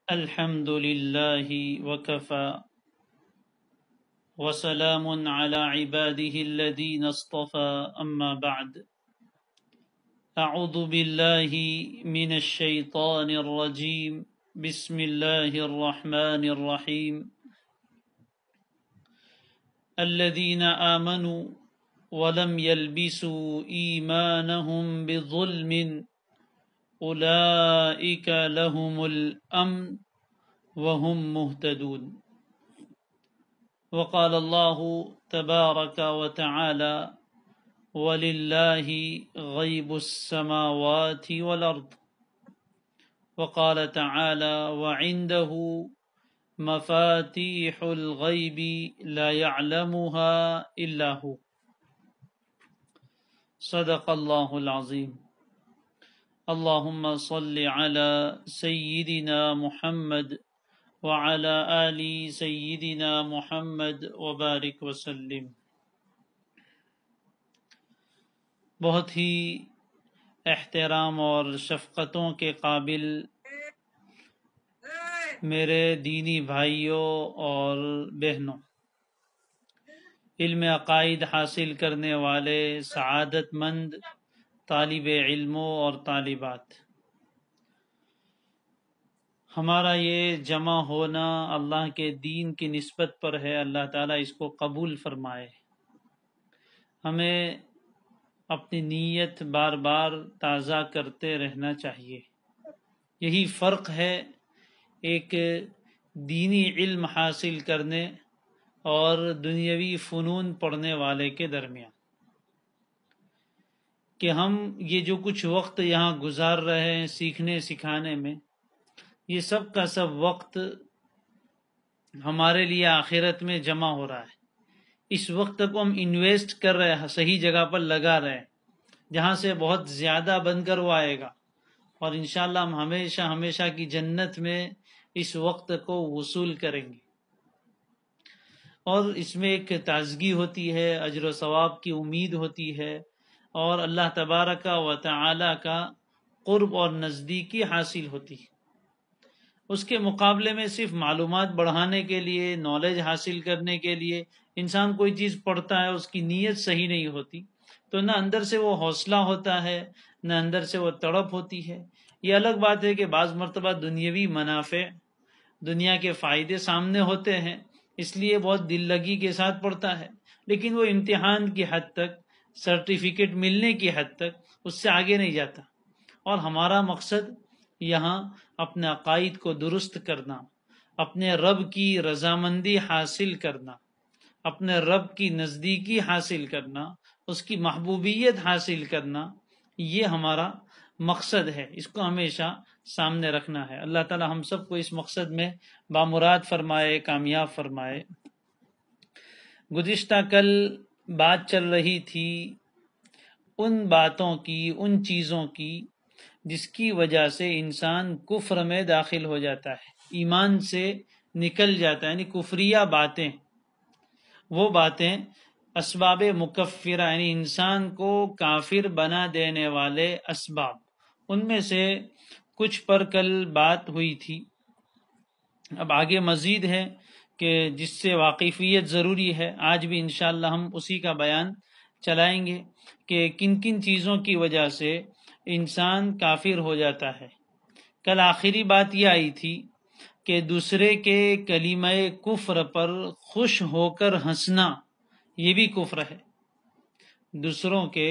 الحمد لله وكفى وسلام على عباده الذين اصطفى أما بعد أعوذ بالله من الشيطان الرجيم بسم الله الرحمن الرحيم الذين آمنوا ولم يلبسوا إيمانهم بظلم أولئك لهم الأمن وهم مهتدون وقال الله تبارك وتعالى ولله غيب السماوات والأرض وقال تعالى وعنده مفاتيح الغيب لا يعلمها إلا هو صدق الله العظيم اللهم صل على سيدنا محمد وعلى آل سيدنا محمد وبارک وسلم۔ بہت ہی احترام اور شفقتوں کے قابل میرے دینی بھائیوں اور بہنوں، علم عقائد حاصل کرنے والے سعادت مند طالب علموں اور طالبات، ہمارا یہ جمع ہونا اللہ کے دین کی نسبت پر ہے۔ اللہ تعالیٰ اس کو قبول فرمائے۔ ہمیں اپنی نیت بار بار تازہ کرتے رہنا چاہیے۔ یہی فرق ہے ایک دینی علم حاصل کرنے اور دنیاوی فنون پڑھنے والے کے درمیان، کہ ہم یہ جو کچھ وقت یہاں گزار رہے ہیں سیکھنے سکھانے میں، یہ سب کا سب وقت ہمارے لیے آخرت میں جمع ہو رہا ہے۔ اس وقت کو ہم انویسٹ کر رہے ہیں، صحیح جگہ پر لگا رہے ہیں، جہاں سے بہت زیادہ بن کر وہ آئے گا، اور انشاءاللہ ہم ہمیشہ ہمیشہ کی جنت میں اس وقت کو وصول کریں گے۔ اور اس میں ایک تازگی ہوتی ہے، اجر و ثواب کی امید ہوتی ہے، اور اللہ تبارک و تعالی کا قرب اور نزدیکی حاصل ہوتی ہے۔ اس کے مقابلے میں صرف معلومات بڑھانے کے لیے، نالج حاصل کرنے کے لیے انسان کوئی چیز پڑھتا ہے، اس کی نیت صحیح نہیں ہوتی، تو نہ اندر سے وہ حوصلہ ہوتا ہے، نہ اندر سے وہ تڑپ ہوتی ہے۔ یہ الگ بات ہے کہ بعض مرتبہ دنیاوی منافع، دنیا کے فائدے سامنے ہوتے ہیں، اس لیے بہت دل لگی کے ساتھ پڑھتا ہے، لیکن وہ امتحان کی حد تک، سرٹیفکیٹ ملنے کی حد تک اس سے آگے نہیں جاتا۔ اور ہمارا مقصد یہاں اپنے عقائد کو درست کرنا، اپنے رب کی رضامندی حاصل کرنا، اپنے رب کی نزدیکی حاصل کرنا، اس کی محبوبیت حاصل کرنا، یہ ہمارا مقصد ہے۔ اس کو ہمیشہ سامنے رکھنا ہے۔ اللہ تعالی ہم سب کو اس مقصد میں بامراد فرمائے، کامیاب فرمائے۔ گزشتہ کل بات چل رہی تھی ان باتوں کی، ان چیزوں کی جس کی وجہ سے انسان کفر میں داخل ہو جاتا ہے، ایمان سے نکل جاتا ہے، یعنی کفریہ باتیں، وہ باتیں اسباب مکفرہ، یعنی انسان کو کافر بنا دینے والے اسباب، ان میں سے کچھ پر کل بات ہوئی تھی۔ اب آگے مزید ہے کہ جس سے واقفیت ضروری ہے، آج بھی انشاءاللہ ہم اسی کا بیان چلائیں گے کہ کن کن چیزوں کی وجہ سے انسان کافر ہو جاتا ہے۔ کل آخری بات یہ آئی تھی کہ دوسرے کے کلمہ کفر پر خوش ہو کر ہنسنا، یہ بھی کفر ہے۔ دوسروں کے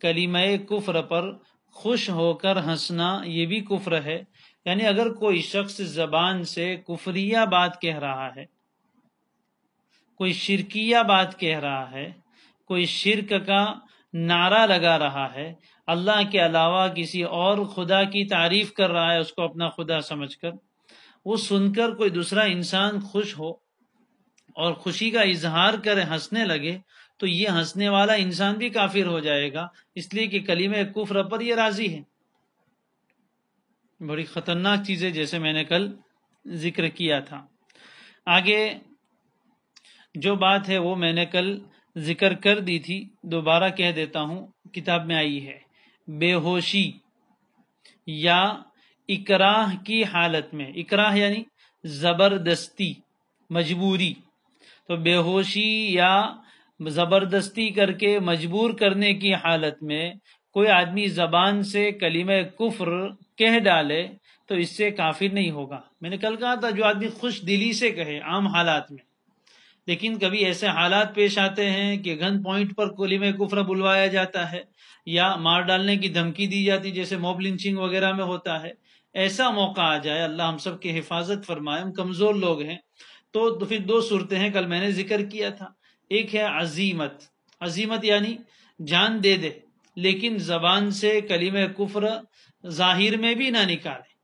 کلمہ کفر پر خوش ہو کر ہنسنا، یہ بھی کفر ہے۔ یعنی اگر کوئی شخص زبان سے کفریہ بات کہہ رہا ہے، کوئی شرکیہ بات کہہ رہا ہے، کوئی شرک کا نعرہ لگا رہا ہے، اللہ کے علاوہ کسی اور خدا کی تعریف کر رہا ہے اس کو اپنا خدا سمجھ کر، وہ سن کر کوئی دوسرا انسان خوش ہو اور خوشی کا اظہار کرے، ہنسنے لگے، تو یہ ہنسنے والا انسان بھی کافر ہو جائے گا، اس لیے کہ کلمہ کفر پر یہ راضی ہے۔ بڑی خطرناک چیزیں جیسے میں نے کل ذکر کیا تھا۔ آگے جو بات ہے وہ میں نے کل ذکر کر دی تھی، دوبارہ کہہ دیتا ہوں، کتاب میں آئی ہے، بے ہوشی یا اکراہ کی حالت میں، اکراہ یعنی زبردستی، مجبوری، تو بے ہوشی یا زبردستی کر کے مجبور کرنے کی حالت میں کوئی آدمی زبان سے کلمہ کفر کہہ ڈالے تو اس سے کافر نہیں ہوگا۔ میں نے کل کہا تھا جو آدمی خوش دلی سے کہے عام حالات میں، لیکن کبھی ایسے حالات پیش آتے ہیں کہ گن پوائنٹ پر کلمہ کفر بلوایا جاتا ہے یا مار ڈالنے کی دھمکی دی جاتی، جیسے موب لنچنگ وغیرہ میں ہوتا ہے، ایسا موقع آ جائے، اللہ ہم سب کی حفاظت فرمائے، ہم کمزور لوگ ہیں، تو پھر دو صورتیں ہیں، کل میں نے ذکر کیا تھا۔ ایک ہے عزیمت، عزیمت یعنی جان دے دے لیکن زبان سے کلمہ کفر ظاہر میں بھی نہ نکالے۔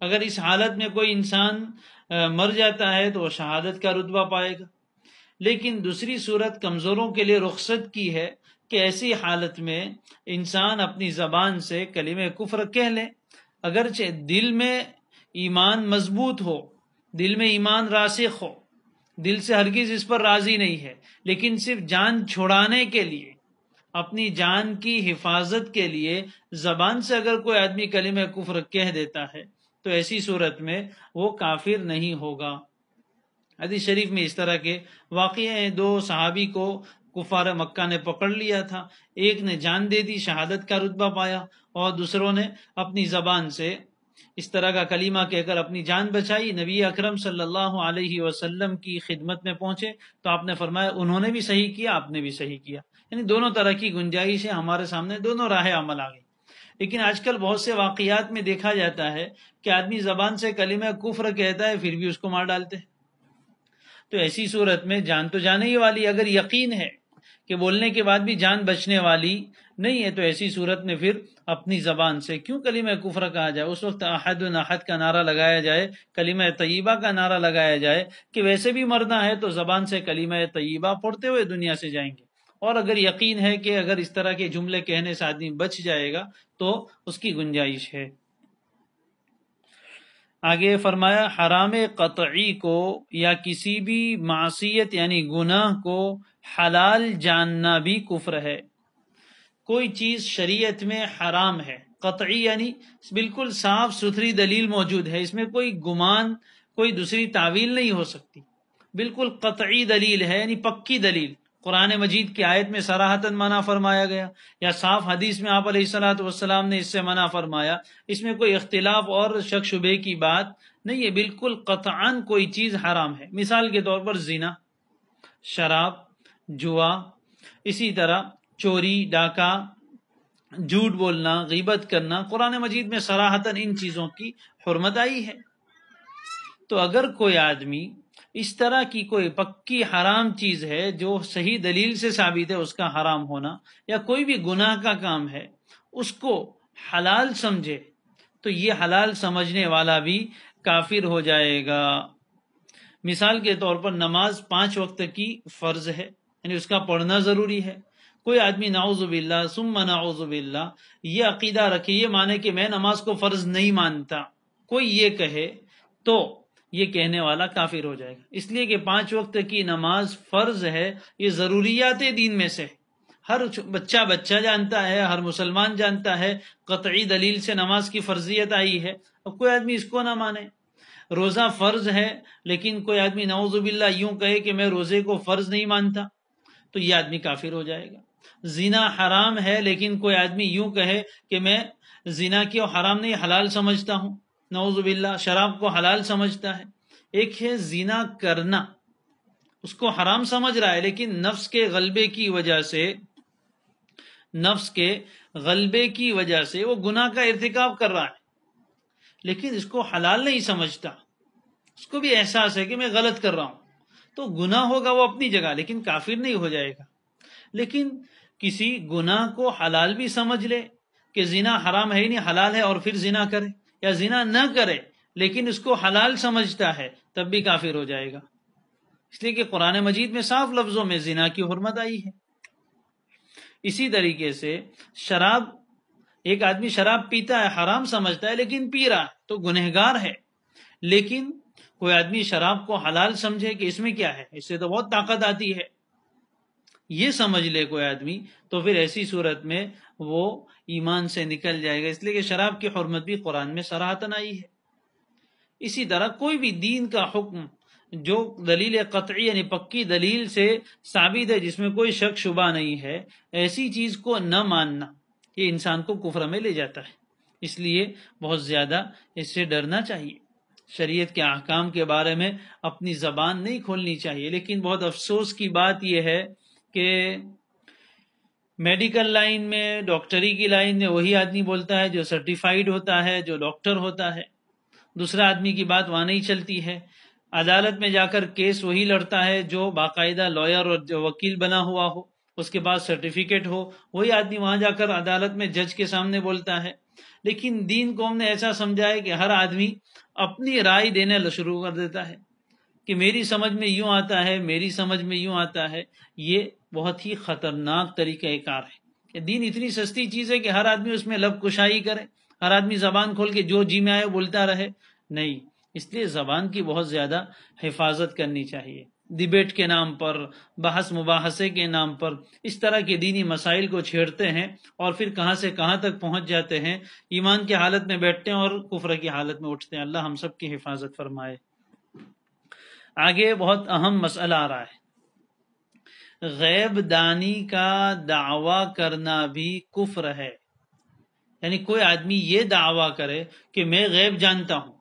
اگر اس حالت میں کوئی انسان مر جاتا ہے تو وہ شہادت کا رتبہ پائے گا۔ لیکن دوسری صورت کمزوروں کے لیے رخصت کی ہے کہ ایسی حالت میں انسان اپنی زبان سے کلمہ کفر کہہ لے، اگرچہ دل میں ایمان مضبوط ہو، دل میں ایمان راسخ ہو، دل سے ہرگز اس پر راضی نہیں ہے، لیکن صرف جان چھڑانے کے لیے، اپنی جان کی حفاظت کے لیے زبان سے اگر کوئی آدمی کلمہ کفر کہہ دیتا ہے تو ایسی صورت میں وہ کافر نہیں ہوگا۔ حدیث شریف میں اس طرح کے واقعے ہیں، دو صحابی کو کفار مکہ نے پکڑ لیا تھا، ایک نے جان دے دی، شہادت کا رتبہ پایا، اور دوسروں نے اپنی زبان سے اس طرح کا کلمہ کہہ کر اپنی جان بچائی۔ نبی اکرم صلی اللہ علیہ وسلم کی خدمت میں پہنچے تو آپ نے فرمایا انہوں نے بھی صحیح کیا، آپ نے بھی صحیح کیا، یعنی دونوں طرح کی گنجائش ہے، ہمارے سامنے دونوں راہ عمل آ گئی۔ لیکن آج کل بہت سے واقعات میں دیکھا جاتا ہے کہ آدمی زبان سے کلمہ کفر کہتا ہے پھر بھی اس کو مار ڈالتے ہیں۔ تو ایسی صورت میں جان تو جانے ہی والی، اگر یقین ہے کہ بولنے کے بعد بھی جان بچنے والی نہیں ہے تو ایسی صورت میں پھر اپنی زبان سے کیوں کلمہ کفر کہا جائے، اس وقت احد احد کا نعرہ لگایا جائے، کلمہ طیبہ کا نعرہ لگایا جائے کہ ویسے بھی مرنا ہے تو زبان سے کلمہ طیبہ پڑھتے ہوئے دنیا سے جائیں گے، اور اگر یقین ہے کہ اگر اس طرح کے جملے کہنے سے آدمی بچ جائے گا تو اس کی گنجائش ہے۔ آگے فرمایا حرام قطعی کو یا کسی بھی معصیت یعنی گناہ کو حلال جاننا بھی کفر ہے۔ کوئی چیز شریعت میں حرام ہے، قطعی یعنی بالکل صاف ستھری دلیل موجود ہے، اس میں کوئی گمان، کوئی دوسری تعویل نہیں ہو سکتی، بالکل قطعی دلیل ہے، یعنی پکی دلیل، قرآن مجید کی آیت میں صراحتاً منع فرمایا گیا یا صاف حدیث میں آپ علیہ الصلاۃ والسلام نے اس سے منع فرمایا، اس میں کوئی اختلاف اور شک شبے کی بات نہیں ہے، بالکل قطعاً کوئی چیز حرام ہے۔ مثال کے طور پر زنا، شراب، جوا، اسی طرح چوری، ڈاکہ، جھوٹ بولنا، غیبت کرنا، قرآن مجید میں صراحتاً ان چیزوں کی حرمت آئی ہے۔ تو اگر کوئی آدمی اس طرح کی کوئی پکی حرام چیز ہے جو صحیح دلیل سے ثابت ہے اس کا حرام ہونا، یا کوئی بھی گناہ کا کام ہے اس کو حلال سمجھے تو یہ حلال سمجھنے والا بھی کافر ہو جائے گا۔ مثال کے طور پر نماز 5 وقت کی فرض ہے، یعنی اس کا پڑھنا ضروری ہے، کوئی آدمی نعوذ باللہ ثم نعوذ باللہ یہ عقیدہ رکھے، یہ مانے کہ میں نماز کو فرض نہیں مانتا، کوئی یہ کہے تو یہ کہنے والا کافر ہو جائے گا، اس لیے کہ 5 وقت کی نماز فرض ہے، یہ ضروریات دین میں سے ہر بچہ جانتا ہے، ہر مسلمان جانتا ہے، قطعی دلیل سے نماز کی فرضیت آئی ہے، اب کوئی آدمی اس کو نہ مانے۔ روزہ فرض ہے لیکن کوئی آدمی نعوذ باللہ یوں کہے کہ میں روزے کو فرض نہیں مانتا تو یہ آدمی کافر ہو جائے گا۔ زنا حرام ہے لیکن کوئی آدمی یوں کہے کہ میں زنا کی حرام نہیں حلال سمجھتا ہوں، نعوذ باللہ شراب کو حلال سمجھتا ہے۔ ایک ہے زنا کرنا، اس کو حرام سمجھ رہا ہے لیکن نفس کے غلبے کی وجہ سے وہ گناہ کا ارتکاب کر رہا ہے، لیکن اس کو حلال نہیں سمجھتا، اس کو بھی احساس ہے کہ میں غلط کر رہا ہوں، تو گناہ ہوگا وہ اپنی جگہ لیکن کافر نہیں ہو جائے گا۔ لیکن کسی گناہ کو حلال بھی سمجھ لے کہ زنا حرام ہے ہی نہیں حلال ہے، اور پھر زنا کرے، یا زنا نہ کرے لیکن اس کو حلال سمجھتا ہے، تب بھی کافر ہو جائے گا، اس لیے کہ قرآن مجید میں صاف لفظوں میں زنا کی حرمت آئی ہے۔ اسی طریقے سے شراب، ایک آدمی شراب پیتا ہے، حرام سمجھتا ہے لیکن پی رہا ہے تو گنہگار ہے، لیکن کوئی آدمی شراب کو حلال سمجھے کہ اس میں کیا ہے، اس سے تو بہت طاقت آتی ہے، یہ سمجھ لے کوئی آدمی تو پھر ایسی صورت میں وہ ایمان سے نکل جائے گا، اس لیے کہ شراب کی حرمت بھی قرآن میں صراحتاً آئی ہے۔ اسی طرح کوئی بھی دین کا حکم جو دلیل قطعی یعنی پکی دلیل سے ثابت ہے، جس میں کوئی شک شبہ نہیں ہے، ایسی چیز کو نہ ماننا یہ انسان کو کفر میں لے جاتا ہے۔ اس لیے بہت زیادہ اس سے ڈرنا چاہیے، شریعت کے احکام کے بارے میں اپنی زبان نہیں کھولنی چاہیے۔ لیکن بہت افسوس کی بات یہ ہے کہ میڈیکل لائن میں، ڈاکٹری کی لائن میں وہی آدمی بولتا ہے جو سرٹیفائیڈ ہوتا ہے، جو ڈاکٹر ہوتا ہے، دوسرا آدمی کی بات وہاں نہیں چلتی ہے۔ عدالت میں جا کر کیس وہی لڑتا ہے جو باقاعدہ لائر اور جو وکیل بنا ہوا ہو، اس کے پاس سرٹیفکیٹ ہو، وہی آدمی وہاں جا کر عدالت میں جج کے سامنے بولتا ہے۔ لیکن دین کو ہم نے ایسا سمجھا ہے کہ ہر آدمی اپنی رائے دینے شروع کر دیتا ہے کہ میری سمجھ میں یوں آتا ہے، میری سمجھ میں یوں آتا ہے۔ یہ بہت ہی خطرناک طریقہ کار ہے کہ دین اتنی سستی چیز ہے کہ ہر آدمی اس میں لب کشائی کرے، ہر آدمی زبان کھول کے جو جی میں آئے بولتا رہے۔ نہیں، اس لیے زبان کی بہت زیادہ حفاظت کرنی چاہیے۔ ڈیبیٹ کے نام پر، بحث مباحثے کے نام پر اس طرح کے دینی مسائل کو چھیڑتے ہیں اور پھر کہاں سے کہاں تک پہنچ جاتے ہیں، ایمان کی حالت میں بیٹھتے ہیں اور کفر کی حالت میں اٹھتے ہیں۔ اللہ ہم سب کی حفاظت فرمائے۔ آگے بہت اہم مسئلہ آ رہا ہے، غیب دانی کا دعویٰ کرنا بھی کفر ہے۔ یعنی کوئی آدمی یہ دعویٰ کرے کہ میں غیب جانتا ہوں،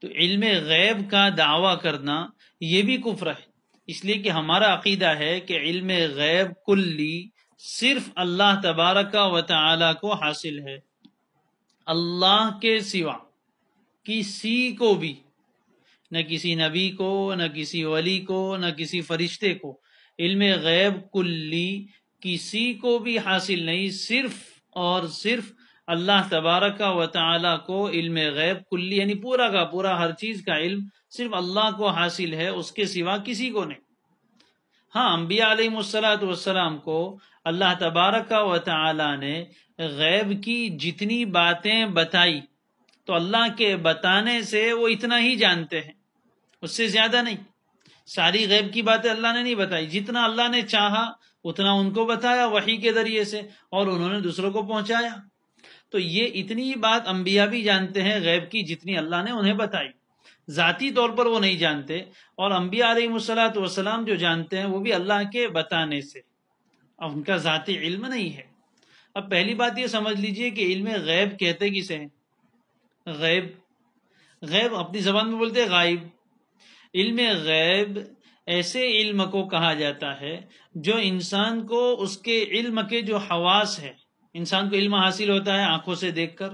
تو علم غیب کا دعویٰ کرنا یہ بھی کفر ہے۔ اس لیے کہ ہمارا عقیدہ ہے کہ علم غیب کلی صرف اللہ تبارک و تعالی کو حاصل ہے، اللہ کے سوا کسی کو بھی، نہ کسی نبی کو، نہ کسی ولی کو، نہ کسی فرشتے کو، علم غیب کلی کسی کو بھی حاصل نہیں، صرف اور صرف اللہ تبارک و تعالی کو علم غیب کلی یعنی پورا کا پورا ہر چیز کا علم صرف اللہ کو حاصل ہے، اس کے سوا کسی کو نہیں۔ ہاں، انبیاء علیہ السلام کو اللہ تبارک و تعالی نے غیب کی جتنی باتیں بتائی تو اللہ کے بتانے سے وہ اتنا ہی جانتے ہیں، اس سے زیادہ نہیں۔ ساری غیب کی باتیں اللہ نے نہیں بتائی، جتنا اللہ نے چاہا اتنا ان کو بتایا وحی کے ذریعے سے، اور انہوں نے دوسروں کو پہنچایا۔ تو یہ اتنی بات انبیاء بھی جانتے ہیں غیب کی جتنی اللہ نے انہیں بتائی، ذاتی طور پر وہ نہیں جانتے، اور انبیاء علیہ السلام جو جانتے ہیں وہ بھی اللہ کے بتانے سے، اب ان کا ذاتی علم نہیں ہے۔ اب پہلی بات یہ سمجھ لیجئے کہ علم غیب کہتے کسے ہیں؟ غیب اپنی زبان میں بولتے غائب۔ علم غیب ایسے علم کو کہا جاتا ہے جو انسان کو اس کے علم کے جو حواس ہے، انسان کو علم حاصل ہوتا ہے آنکھوں سے دیکھ کر،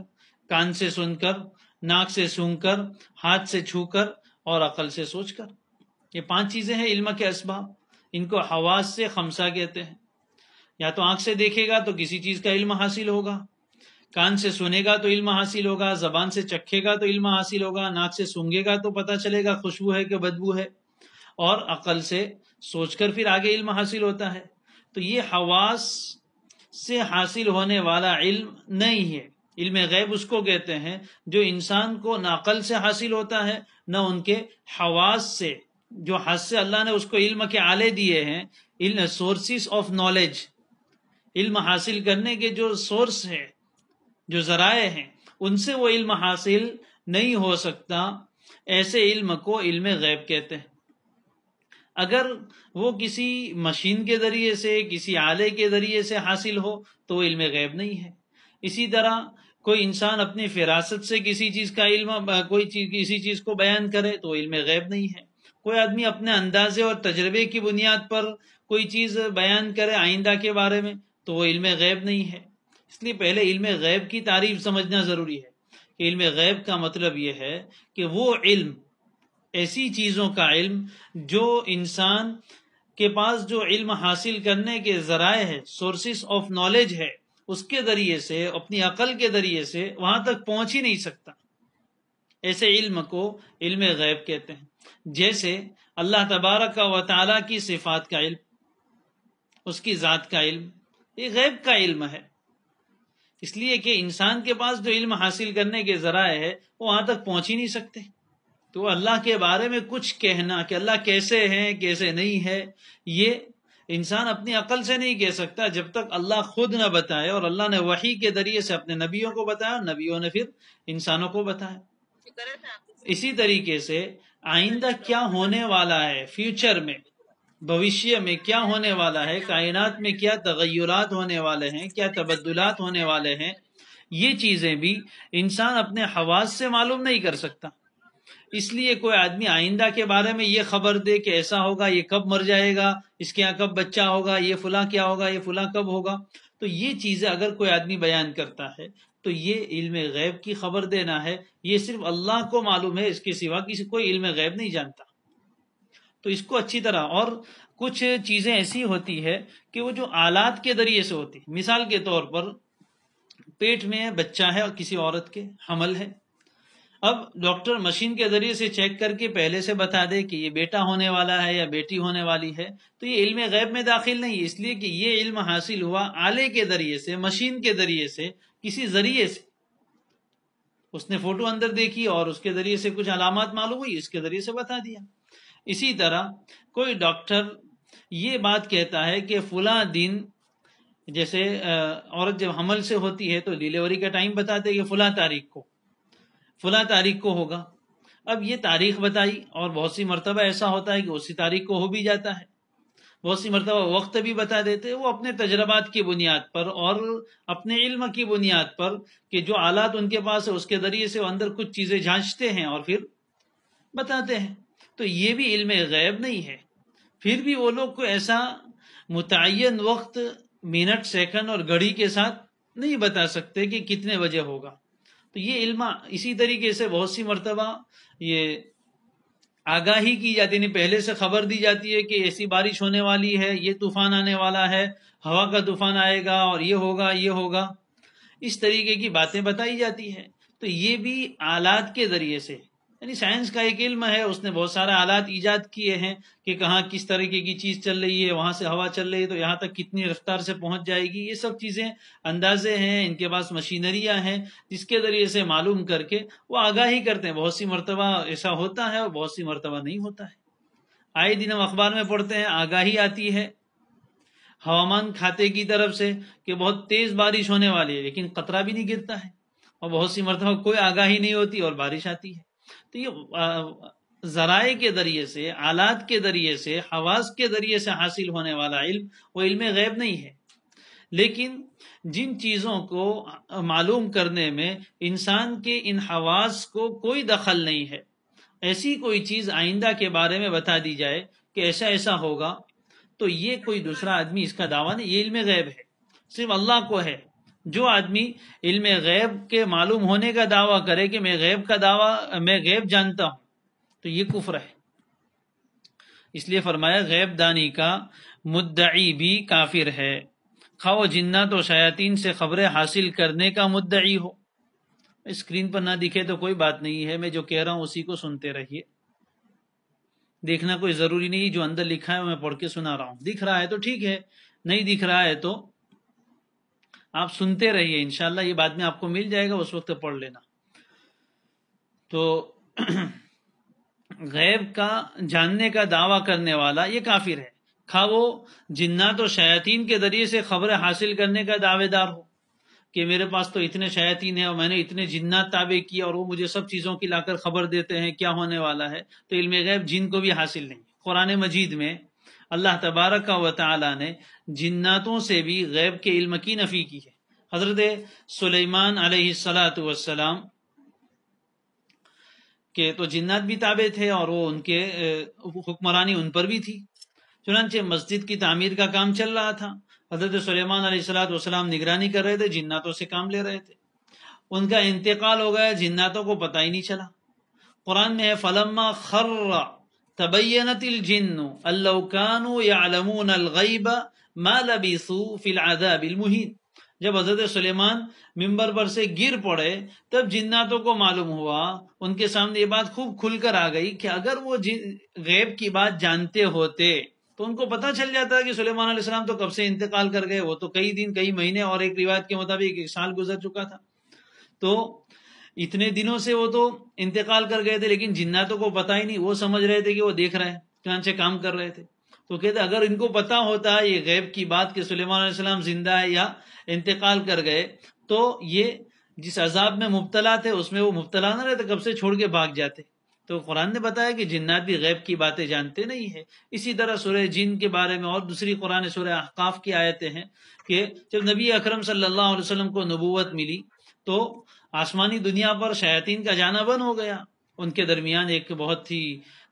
کان سے سن کر، ناک سے سونگھ کر، ہاتھ سے چھو کر اور عقل سے سوچ کر۔ یہ 5 چیزیں ہیں علم کے اسباب، ان کو حواس سے خمسہ کہتے ہیں۔ یا تو آنکھ سے دیکھے گا تو کسی چیز کا علم حاصل ہوگا، کان سے سنے گا تو علم حاصل ہوگا، زبان سے چکھے گا تو علم حاصل ہوگا، ناک سے سونگے گا تو پتہ چلے گا خوشبو ہے کہ بدبو ہے، اور عقل سے سوچ کر پھر آگے علم حاصل ہوتا ہے۔ تو یہ حواس سے حاصل ہونے والا علم نہیں ہے۔ علم غیب اس کو کہتے ہیں جو انسان کو نہ عقل سے حاصل ہوتا ہے نہ ان کے حواس سے، جو حد سے اللہ نے اس کو علم کے آلے دیے ہیں، علم سورسز آف نالج، علم حاصل کرنے کے جو سورس ہیں، جو ذرائع ہیں، ان سے وہ علم حاصل نہیں ہو سکتا۔ ایسے علم کو علم غیب کہتے ہیں۔ اگر وہ کسی مشین کے ذریعے سے، کسی آلے کے ذریعے سے حاصل ہو تو وہ علم غیب نہیں ہے۔ اسی طرح کوئی انسان اپنی فراست سے کسی چیز کا علم، کسی چیز کو بیان کرے تو علم غیب نہیں ہے۔ کوئی آدمی اپنے اندازے اور تجربے کی بنیاد پر کوئی چیز بیان کرے آئندہ کے بارے میں تو وہ علم غیب نہیں ہے۔ اس لیے پہلے علم غیب کی تعریف سمجھنا ضروری ہے کہ علم غیب کا مطلب یہ ہے کہ وہ علم، ایسی چیزوں کا علم جو انسان کے پاس جو علم حاصل کرنے کے ذرائع ہے، سورسز آف نالج ہے، اس کے ذریعے سے، اپنی عقل کے ذریعے سے وہاں تک پہنچ ہی نہیں سکتا۔ ایسے علم کو علم غیب کہتے ہیں۔ جیسے اللہ تبارک و تعالیٰ کی صفات کا علم، اس کی ذات کا علم، یہ غیب کا علم ہے، اس لیے کہ انسان کے پاس جو علم حاصل کرنے کے ذرائع ہے وہ وہاں تک پہنچ ہی نہیں سکتے۔ تو اللہ کے بارے میں کچھ کہنا کہ اللہ کیسے ہیں کیسے نہیں ہے، یہ انسان اپنی عقل سے نہیں کہہ سکتا جب تک اللہ خود نہ بتائے، اور اللہ نے وحی کے ذریعے سے اپنے نبیوں کو بتایا، اور نبیوں نے پھر انسانوں کو بتایا۔ اسی طریقے سے آئندہ کیا ہونے والا ہے، فیوچر میں، بھوشیہ میں کیا ہونے والا ہے، کائنات میں کیا تغیرات ہونے والے ہیں، کیا تبدلات ہونے والے ہیں، یہ چیزیں بھی انسان اپنے حواس سے معلوم نہیں کر سکتا۔ اس لیے کوئی آدمی آئندہ کے بارے میں یہ خبر دے کہ ایسا ہوگا، یہ کب مر جائے گا، اس کے یہاں کب بچہ ہوگا، یہ فلاں کیا ہوگا، یہ فلاں کب ہوگا، تو یہ چیزیں اگر کوئی آدمی بیان کرتا ہے تو یہ علم غیب کی خبر دینا ہے۔ یہ صرف اللہ کو معلوم ہے، اس کے سوا کسی کوئی علم غیب نہیں جانتا۔ تو اس کو اچھی طرح، اور کچھ چیزیں ایسی ہوتی ہے کہ وہ جو آلات کے ذریعے سے ہوتی، مثال کے طور پر پیٹ میں بچہ ہے اور کسی عورت کے حمل ہے، اب ڈاکٹر مشین کے ذریعے سے چیک کر کے پہلے سے بتا دے کہ یہ بیٹا ہونے والا ہے یا بیٹی ہونے والی ہے، تو یہ علم غیب میں داخل نہیں ہے، اس لیے کہ یہ علم حاصل ہوا آلے کے ذریعے سے، مشین کے ذریعے سے، کسی ذریعے سے۔ اس نے فوٹو اندر دیکھی اور اس کے ذریعے سے کچھ علامات معلوم ہوئی، اس کے ذریعے سے بتا دیا۔ اسی طرح کوئی ڈاکٹر یہ بات کہتا ہے کہ فلاں دن، جیسے عورت جب حمل سے ہوتی ہے تو ڈیلیوری کا ٹائم بتاتے کہ فلاں تاریخ کو ہوگا۔ اب یہ تاریخ بتائی، اور بہت سی مرتبہ ایسا ہوتا ہے کہ اسی تاریخ کو ہو بھی جاتا ہے، بہت سی مرتبہ وقت بھی بتا دیتے، وہ اپنے تجربات کی بنیاد پر اور اپنے علم کی بنیاد پر کہ جو آلات ان کے پاس ہے اس کے ذریعے سے وہ اندر کچھ چیزیں جھانچتے ہیں اور پھر بتاتے ہیں۔ تو یہ بھی علم غیب نہیں ہے۔ پھر بھی وہ لوگ کو ایسا متعین وقت، منٹ، سیکنڈ اور گھڑی کے ساتھ نہیں بتا سکتے کہ کتنے بجے ہوگا۔ تو یہ علم، اسی طریقے سے بہت سی مرتبہ یہ آگاہی کی جاتی ہے، پہلے سے خبر دی جاتی ہے کہ ایسی بارش ہونے والی ہے، یہ طوفان آنے والا ہے، ہوا کا طوفان آئے گا اور یہ ہوگا، اس طریقے کی باتیں بتائی جاتی ہے۔ تو یہ بھی آلات کے ذریعے سے، یعنی سائنس کا ایک علم ہے، اس نے بہت سارے آلات ایجاد کیے ہیں کہ کہاں کس طریقے کی چیز چل رہی ہے، وہاں سے ہوا چل رہی ہے تو یہاں تک کتنی رفتار سے پہنچ جائے گی، یہ سب چیزیں اندازے ہیں، ان کے پاس مشینریاں ہیں جس کے ذریعے سے معلوم کر کے وہ آگاہی کرتے ہیں۔ بہت سی مرتبہ ایسا ہوتا ہے اور بہت سی مرتبہ نہیں ہوتا ہے۔ آئے دن ہم اخبار میں پڑھتے ہیں، آگاہی آتی ہے ہوامان کھاتے کی طرف سے کہ بہت تیز بارش ہونے والی ہے، لیکن قطرہ بھی نہیں گرتا ہے، اور بہت سی مرتبہ کوئی آگاہی نہیں ہوتی اور بارش آتی ہے۔ تو یہ ذرائع کے ذریعے سے، آلات کے ذریعے سے، حواس کے ذریعے سے حاصل ہونے والا علم وہ علم غیب نہیں ہے۔ لیکن جن چیزوں کو معلوم کرنے میں انسان کے ان حواس کو کوئی دخل نہیں ہے، ایسی کوئی چیز آئندہ کے بارے میں بتا دی جائے کہ ایسا ایسا ہوگا، تو یہ کوئی دوسرا آدمی اس کا دعویٰ نہیں، یہ علم غیب ہے، صرف اللہ کو ہے۔ جو آدمی علم غیب کے معلوم ہونے کا دعویٰ کرے کہ میں غیب جانتا ہوں، تو یہ کفر ہے۔ اس لیے فرمایا غیب دانی کا مدعی بھی کافر ہے، خواہ وہ جنات و شیاطین سے خبریں حاصل کرنے کا مدعی ہو۔ اسکرین پر نہ دکھے تو کوئی بات نہیں ہے، میں جو کہہ رہا ہوں اسی کو سنتے رہیے، دیکھنا کوئی ضروری نہیں، جو اندر لکھا ہے میں پڑھ کے سنا رہا ہوں، دکھ رہا ہے تو ٹھیک ہے، نہیں دکھ رہا ہے تو آپ سنتے رہیے، انشاءاللہ یہ بعد میں آپ کو مل جائے گا، اس وقت پڑھ لینا۔ تو غیب کا جاننے کا دعویٰ کرنے والا یہ کافر ہے، خواہ وہ جنات و شیاطین کے ذریعے سے خبریں حاصل کرنے کا دعوے دار ہو کہ میرے پاس تو اتنے شیاطین ہیں اور میں نے اتنے جنات تابع کیے اور وہ مجھے سب چیزوں کی لا کر خبر دیتے ہیں کیا ہونے والا ہے، تو علم غیب جن کو بھی حاصل نہیں۔ قرآن مجید میں اللہ تبارک و تعالی نے جناتوں سے بھی غیب کے علم کی نفی کی ہے۔ حضرت سلیمان علیہ السلام کہ تو جنات بھی تابع تھے اور وہ ان کے حکمرانی ان پر بھی تھی، چنانچہ مسجد کی تعمیر کا کام چل رہا تھا، حضرت سلیمان علیہ السلام نگرانی کر رہے تھے، جناتوں سے کام لے رہے تھے، ان کا انتقال ہو گیا، جناتوں کو پتہ ہی نہیں چلا۔ قرآن میں ہے فلما خر تبینت الجن ان لو كانوا يعلمون الغیب ما لبثوا فی العذاب المہین، جب حضرت سلیمان ممبر پر سے گر پڑے تب جناتوں کو معلوم ہوا، ان کے سامنے یہ بات خوب کھل کر آ گئی کہ اگر وہ غیب کی بات جانتے ہوتے تو ان کو پتہ چل جاتا کہ سلیمان علیہ السلام تو کب سے انتقال کر گئے، وہ تو کئی دن، کئی مہینے اور ایک روایت کے مطابق 1 سال گزر چکا تھا۔ تو اتنے دنوں سے وہ تو انتقال کر گئے تھے لیکن جناتوں کو پتا ہی نہیں، وہ سمجھ رہے تھے کہ وہ دیکھ رہے ہیں، چنانچہ کام کر رہے تھے۔ تو کہتے اگر ان کو پتا ہوتا ہے یہ غیب کی بات کہ سلیمان علیہ السلام زندہ ہے یا انتقال کر گئے، تو یہ جس عذاب میں مبتلا تھے اس میں وہ مبتلا نہ رہتے، کب سے چھوڑ کے بھاگ جاتے۔ تو قرآن نے بتایا کہ جنات بھی غیب کی باتیں جانتے نہیں ہیں۔ اسی طرح سورہ جن کے بارے میں اور دوسری قرآن سورہ احقاف کی آیتیں ہیں کہ جب نبی اکرم صلی اللہ علیہ وسلم کو نبوت ملی تو آسمانی دنیا پر شیاطین کا جانا بند ہو گیا، ان کے درمیان ایک بہت ہی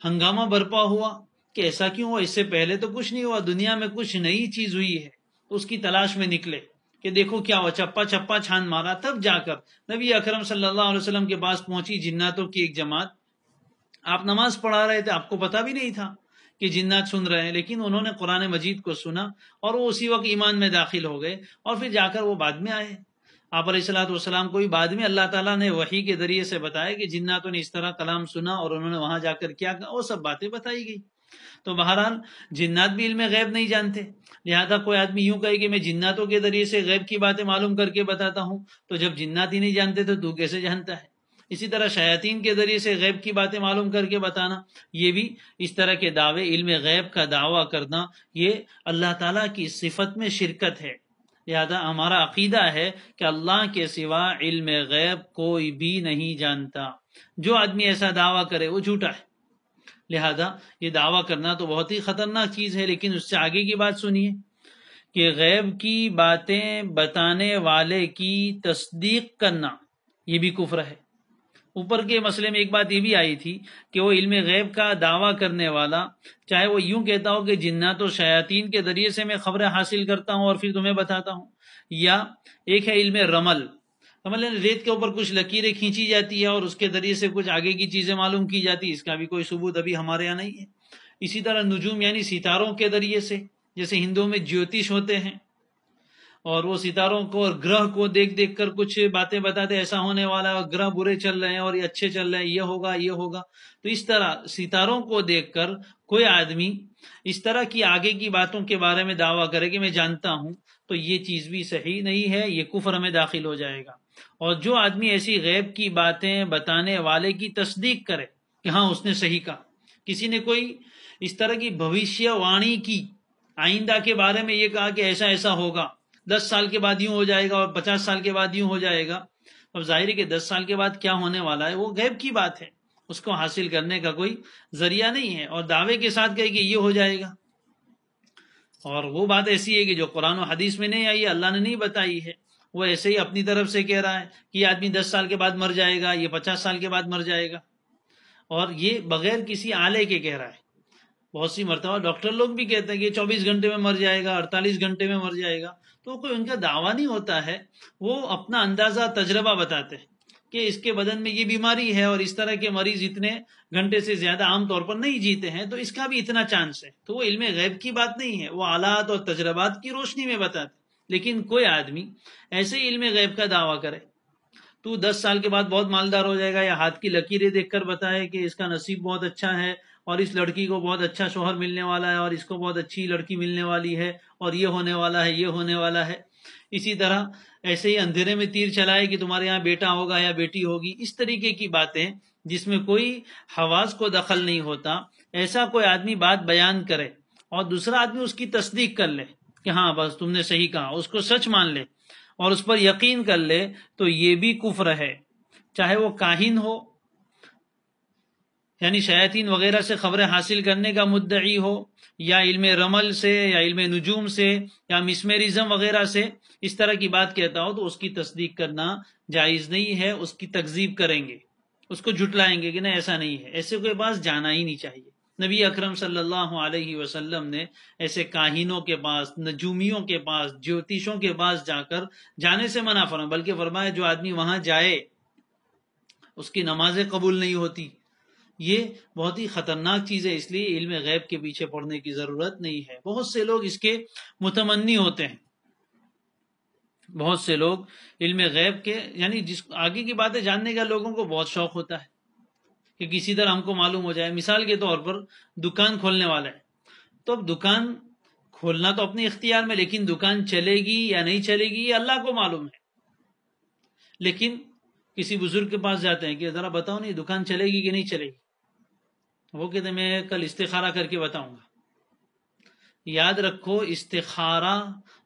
ہنگامہ برپا ہوا کہ ایسا کیوں ہوا، اس سے پہلے تو کچھ نہیں ہوا، دنیا میں کچھ نئی چیز ہوئی ہے، تو اس کی تلاش میں نکلے کہ دیکھو کیا ہوا، چپا چپا چھان مارا، تب جا کر نبی اکرم صلی اللہ علیہ وسلم کے پاس پہنچی جناتوں کی ایک جماعت۔ آپ نماز پڑھا رہے تھے، آپ کو پتا بھی نہیں تھا کہ جنات سن رہے ہیں، لیکن انہوں نے قرآن مجید کو سنا اور وہ اسی وقت ایمان میں داخل ہو گئے، اور پھر جا کر وہ بعد میں آئے۔ آپ علیہ الصلوۃ والسلام کو بھی بعد میں اللہ تعالیٰ نے وحی کے ذریعے سے بتایا کہ جناتوں نے اس طرح کلام سنا اور انہوں نے وہاں جا کر کیا کہا، وہ سب باتیں بتائی گئی۔ تو بہرحال جنات بھی علم غیب نہیں جانتے، لہذا کوئی آدمی یوں کہے کہ میں جناتوں کے ذریعے سے غیب کی باتیں معلوم کر کے بتاتا ہوں، تو جب جنات ہی نہیں جانتے تو کیسے جانتا ہے؟ اسی طرح شیاطین کے ذریعے سے غیب کی باتیں معلوم کر کے بتانا، یہ بھی اس طرح کے دعوے، علم غیب کا دعویٰ کرنا، یہ اللہ تعالیٰ کی صفت میں شرکت ہے۔ لہذا ہمارا عقیدہ ہے کہ اللہ کے سوا علم غیب کوئی بھی نہیں جانتا، جو آدمی ایسا دعویٰ کرے وہ جھوٹا ہے۔ لہذا یہ دعویٰ کرنا تو بہت ہی خطرناک چیز ہے، لیکن اس سے آگے کی بات سنیے کہ غیب کی باتیں بتانے والے کی تصدیق کرنا یہ بھی کفر ہے۔ اوپر کے مسئلے میں ایک بات یہ بھی آئی تھی کہ وہ علم غیب کا دعویٰ کرنے والا چاہے وہ یوں کہتا ہو کہ جنات و شیاطین کے ذریعے سے میں خبریں حاصل کرتا ہوں اور پھر تمہیں بتاتا ہوں، یا ایک ہے علم رمل، ریت کے اوپر کچھ لکیریں کھینچی جاتی ہے اور اس کے ذریعے سے کچھ آگے کی چیزیں معلوم کی جاتی ہے، اس کا بھی کوئی ثبوت ابھی ہمارے یہاں نہیں ہے۔ اسی طرح نجوم یعنی ستاروں کے ذریعے سے، جیسے ہندوؤں میں جیوتش ہوتے ہیں اور وہ ستاروں کو اور گرہ کو دیکھ دیکھ کر کچھ باتیں بتاتے، ایسا ہونے والا ہے اور گرہ برے چل رہے ہیں اور یہ اچھے چل رہے ہیں، یہ ہوگا یہ ہوگا۔ تو اس طرح ستاروں کو دیکھ کر کوئی آدمی اس طرح کی آگے کی باتوں کے بارے میں دعویٰ کرے کہ میں جانتا ہوں، تو یہ چیز بھی صحیح نہیں ہے، یہ کفر میں داخل ہو جائے گا۔ اور جو آدمی ایسی غیب کی باتیں بتانے والے کی تصدیق کرے کہ ہاں اس نے صحیح کہا، کسی نے کوئی اس طرح کی بھوشیہ وانی کی، آئندہ کے بارے میں یہ کہا کہ ایسا ایسا ہوگا، 10 سال کے بعد یوں ہو جائے گا اور 50 سال کے بعد یوں ہو جائے گا، اب ظاہر ہے کہ 10 سال کے بعد کیا ہونے والا ہے وہ غیب کی بات ہے، اس کو حاصل کرنے کا کوئی ذریعہ نہیں ہے، اور دعوے کے ساتھ کہے کہ یہ ہو جائے گا، اور وہ بات ایسی ہے کہ جو قرآن و حدیث میں نہیں آئی ہے، اللہ نے نہیں بتائی ہے، وہ ایسے ہی اپنی طرف سے کہہ رہا ہے کہ یہ آدمی 10 سال کے بعد مر جائے گا، یہ 50 سال کے بعد مر جائے گا، اور یہ بغیر کسی آلے کے کہہ رہا ہے۔ بہت سی مرتبہ ڈاکٹر لوگ بھی کہتے ہیں کہ 24 گھنٹے میں مر جائے گا، 48 گھنٹے میں مر جائے گا، تو کوئی ان کا دعویٰ نہیں ہوتا ہے، وہ اپنا اندازہ تجربہ بتاتے ہیں کہ اس کے بدن میں یہ بیماری ہے اور اس طرح کے مریض اتنے گھنٹے سے زیادہ عام طور پر نہیں جیتے ہیں، تو اس کا بھی اتنا چانس ہے، تو وہ علم غیب کی بات نہیں ہے، وہ آلات اور تجربات کی روشنی میں بتاتے۔ لیکن کوئی آدمی ایسے ہی علم غیب کا دعویٰ کرے، تو 10 سال کے بعد بہت مالدار ہو جائے گا، یا ہاتھ کی لکیریں دیکھ کر بتائے کہ اس کا نصیب بہت اچھا ہے اور اس لڑکی کو بہت اچھا شوہر ملنے والا ہے اور اس کو بہت اچھی لڑکی ملنے والی ہے اور یہ ہونے والا ہے یہ ہونے والا ہے، اسی طرح ایسے ہی اندھیرے میں تیر چلائے کہ تمہارے یہاں بیٹا ہوگا یا بیٹی ہوگی، اس طریقے کی باتیں جس میں کوئی حواس کو دخل نہیں ہوتا، ایسا کوئی آدمی بات بیان کرے اور دوسرا آدمی اس کی تصدیق کر لے کہ ہاں بس تم نے صحیح کہا، اس کو سچ مان لے اور اس پر یقین کر لے، تو یہ بھی کفر ہے، چاہے وہ کاہن ہو، یعنی شیاطین وغیرہ سے خبریں حاصل کرنے کا مدعی ہو، یا علم رمل سے یا علم نجوم سے یا مسمرزم وغیرہ سے اس طرح کی بات کہتا ہو، تو اس کی تصدیق کرنا جائز نہیں ہے، اس کی تکذیب کریں گے، اس کو جھٹلائیں گے کہ نہیں ایسا نہیں ہے، ایسے کوئی پاس جانا ہی نہیں چاہیے۔ نبی اکرم صلی اللہ علیہ وسلم نے ایسے کاہنوں کے پاس، نجومیوں کے پاس، جوتیشوں کے پاس جانے سے منع فرمایا، بلکہ فرمایا جو آدمی وہاں جائے اس کی نمازیں قبول نہیں ہوتی۔ یہ بہت ہی خطرناک چیز ہے، اس لیے علم غیب کے پیچھے پڑنے کی ضرورت نہیں ہے۔ بہت سے لوگ اس کے متمنی ہوتے ہیں، بہت سے لوگ علم غیب کے، یعنی جس آگے کی باتیں جاننے کا لوگوں کو بہت شوق ہوتا ہے کہ کسی طرح ہم کو معلوم ہو جائے۔ مثال کے طور پر دکان کھولنے والا ہے، تو اب دکان کھولنا تو اپنے اختیار میں، لیکن دکان چلے گی یا نہیں چلے گی یہ اللہ کو معلوم ہے، لیکن کسی بزرگ کے پاس جاتے ہیں کہ ذرا بتاؤ نہیں دکان چلے گی کہ نہیں چلے گی، وہ کہتے ہیں میں کل استخارہ کر کے بتاؤں گا۔ یاد رکھو استخارہ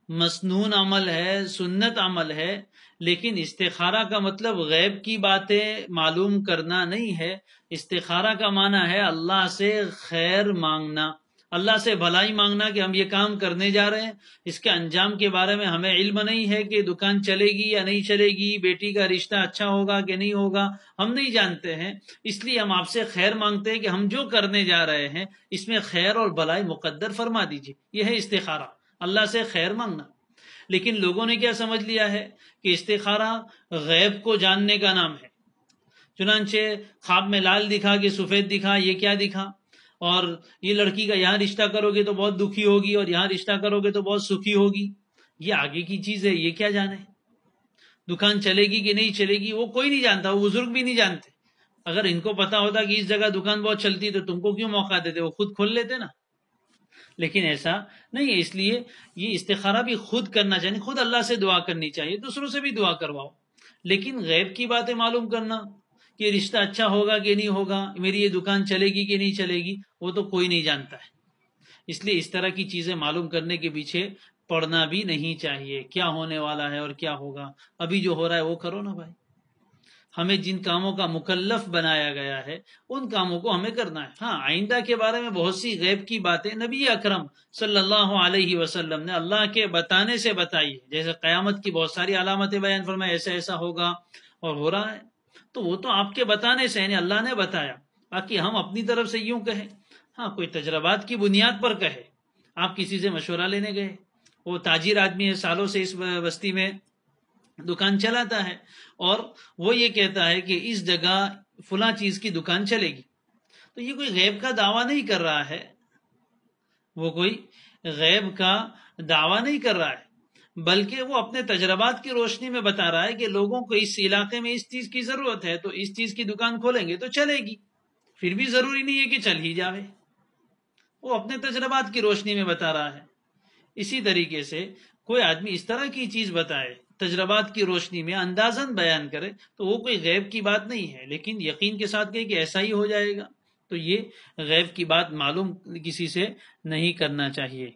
مسنون عمل ہے، سنت عمل ہے، لیکن استخارہ کا مطلب غیب کی باتیں معلوم کرنا نہیں ہے۔ استخارہ کا معنی ہے اللہ سے خیر مانگنا، اللہ سے بھلائی مانگنا کہ ہم یہ کام کرنے جا رہے ہیں، اس کے انجام کے بارے میں ہمیں علم نہیں ہے کہ دکان چلے گی یا نہیں چلے گی، بیٹی کا رشتہ اچھا ہوگا کہ نہیں ہوگا، ہم نہیں جانتے ہیں، اس لیے ہم آپ سے خیر مانگتے ہیں کہ ہم جو کرنے جا رہے ہیں اس میں خیر اور بھلائی مقدر فرما دیجیے۔ یہ ہے استخارہ، اللہ سے خیر مانگنا۔ لیکن لوگوں نے کیا سمجھ لیا ہے کہ استخارہ غیب کو جاننے کا نام ہے، چنانچہ خواب میں لال دکھا کہ سفید دکھا، یہ کیا دکھا، اور یہ لڑکی کا یہاں رشتہ کرو گے تو بہت دکھی ہوگی اور یہاں رشتہ کرو گے تو بہت سکھی ہوگی، یہ آگے کی چیز ہے، یہ کیا جانے، دکان چلے گی کہ نہیں چلے گی وہ کوئی نہیں جانتا، وہ بزرگ بھی نہیں جانتے۔ اگر ان کو پتا ہوتا کہ اس جگہ دکان بہت چلتی ہے تو تم کو کیوں موقع دیتے، وہ خود کھول لیتے نا، لیکن ایسا نہیں ہے۔ اس لیے یہ استخارہ بھی خود کرنا چاہیے، خود اللہ سے دعا کرنی چاہیے، دوسروں سے بھی دعا کرواؤ، لیکن غیب کی باتیں معلوم کرنا کہ رشتہ اچھا ہوگا کہ نہیں ہوگا، میری یہ دکان چلے گی کہ نہیں چلے گی، وہ تو کوئی نہیں جانتا ہے۔ اس لیے اس طرح کی چیزیں معلوم کرنے کے پیچھے پڑنا بھی نہیں چاہیے، کیا ہونے والا ہے اور کیا ہوگا، ابھی جو ہو رہا ہے وہ کرو نا بھائی۔ ہمیں جن کاموں کا مکلف بنایا گیا ہے ان کاموں کو ہمیں کرنا ہے۔ ہاں، آئندہ کے بارے میں بہت سی غیب کی باتیں نبی اکرم صلی اللہ علیہ وسلم نے اللہ کے بتانے سے بتائی ہے، جیسے قیامت کی بہت ساری علامتیں بیان فرمائے، ایسا ایسا ہوگا اور ہو رہا ہے، تو وہ تو آپ کے بتانے سے، یعنی اللہ نے بتایا، باقی ہم اپنی طرف سے یوں کہیں، ہاں کوئی تجربات کی بنیاد پر کہے، آپ کسی سے مشورہ لینے گئے، وہ تاجر آدمی ہے، سالوں سے اس بستی میں دکان چلاتا ہے، اور وہ یہ کہتا ہے کہ اس جگہ فلاں چیز کی دکان چلے گی، تو یہ کوئی غیب کا دعویٰ نہیں کر رہا ہے، وہ کوئی غیب کا دعویٰ نہیں کر رہا ہے، بلکہ وہ اپنے تجربات کی روشنی میں بتا رہا ہے کہ لوگوں کو اس علاقے میں اس چیز کی ضرورت ہے، تو اس چیز کی دکان کھولیں گے تو چلے گی، پھر بھی ضروری نہیں ہے کہ چل ہی جاوے، وہ اپنے تجربات کی روشنی میں بتا رہا ہے۔ اسی طریقے سے کوئی آدمی اس طرح کی چیز بتائے، تجربات کی روشنی میں اندازاً بیان کرے، تو وہ کوئی غیب کی بات نہیں ہے، لیکن یقین کے ساتھ کہے کہ ایسا ہی ہو جائے گا، تو یہ غیب کی بات معلوم کسی سے نہیں کرنا چاہیے۔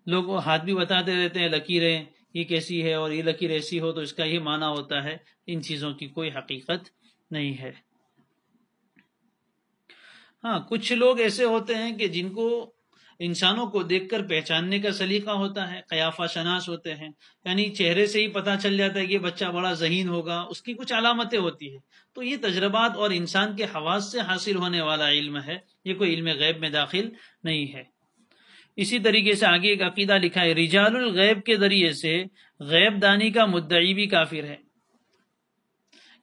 لوگ ہاتھ بھی بتاتے رہتے ہیں، لکیریں یہ کیسی ہے اور یہ لکیر ایسی ہو تو اس کا یہ معنی ہوتا ہے، ان چیزوں کی کوئی حقیقت نہیں ہے۔ ہاں، کچھ لوگ ایسے ہوتے ہیں کہ جن کو انسانوں کو دیکھ کر پہچاننے کا سلیقہ ہوتا ہے، قیافہ شناس ہوتے ہیں، یعنی چہرے سے ہی پتہ چل جاتا ہے کہ یہ بچہ بڑا ذہین ہوگا، اس کی کچھ علامتیں ہوتی ہیں، تو یہ تجربات اور انسان کے حواس سے حاصل ہونے والا علم ہے، یہ کوئی علم غیب میں داخل نہیں ہے۔ اسی طریقے سے آگے ایک عقیدہ لکھا ہے، رجال الغیب کے ذریعے سے غیب دانی کا مدعی بھی کافر ہے،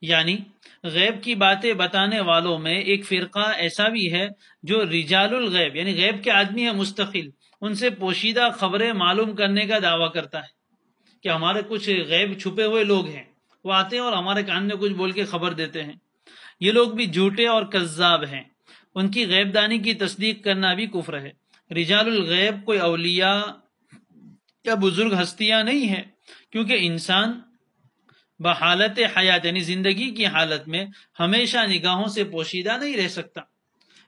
یعنی غیب کی باتیں بتانے والوں میں ایک فرقہ ایسا بھی ہے جو رجال الغیب یعنی غیب کے آدمی ہے مستقل، ان سے پوشیدہ خبریں معلوم کرنے کا دعویٰ کرتا ہے کہ ہمارے کچھ غیب چھپے ہوئے لوگ ہیں، وہ آتے ہیں اور ہمارے کان میں کچھ بول کے خبر دیتے ہیں۔ یہ لوگ بھی جھوٹے اور کذاب ہیں، ان کی غیب دانی کی تصدیق کرنا بھی کفر ہے۔ رجال الغیب کوئی اولیاء یا بزرگ ہستیاں نہیں ہیں، کیونکہ انسان بحالت حیات یعنی زندگی کی حالت میں ہمیشہ نگاہوں سے پوشیدہ نہیں رہ سکتا،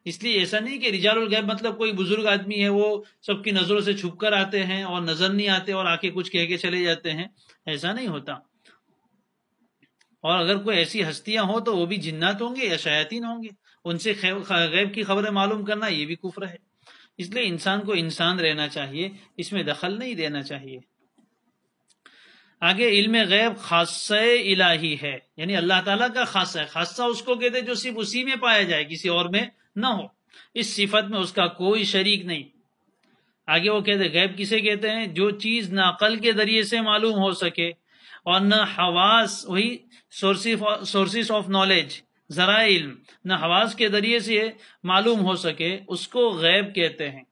اس لیے ایسا نہیں کہ رجال الغیب مطلب کوئی بزرگ آدمی ہے، وہ سب کی نظروں سے چھپ کر آتے ہیں اور نظر نہیں آتے اور آ کے کچھ کہہ کے چلے جاتے ہیں، ایسا نہیں ہوتا۔ اور اگر کوئی ایسی ہستیاں ہوں تو وہ بھی جنات ہوں گے یا شیاطین ہوں گے، ان سے غیب کی خبریں معلوم کرنا یہ بھی کفر ہے۔ اس لیے انسان کو انسان رہنا چاہیے، اس میں دخل نہیں دینا چاہیے۔ آگے علم غیب خاصہ الہی ہے، یعنی اللہ تعالیٰ کا خاصہ ہے، خاصہ اس کو کہتے جو صرف اسی میں پایا جائے، کسی اور میں نہ ہو، اس صفت میں اس کا کوئی شریک نہیں۔ آگے وہ کہتے غیب کسے کہتے ہیں؟ جو چیز نہ عقل کے ذریعے سے معلوم ہو سکے اور نہ حواس، وہی سورسز آف نالج، ذرائع علم، نہ حواس کے ذریعے سے معلوم ہو سکے، اس کو غیب کہتے ہیں۔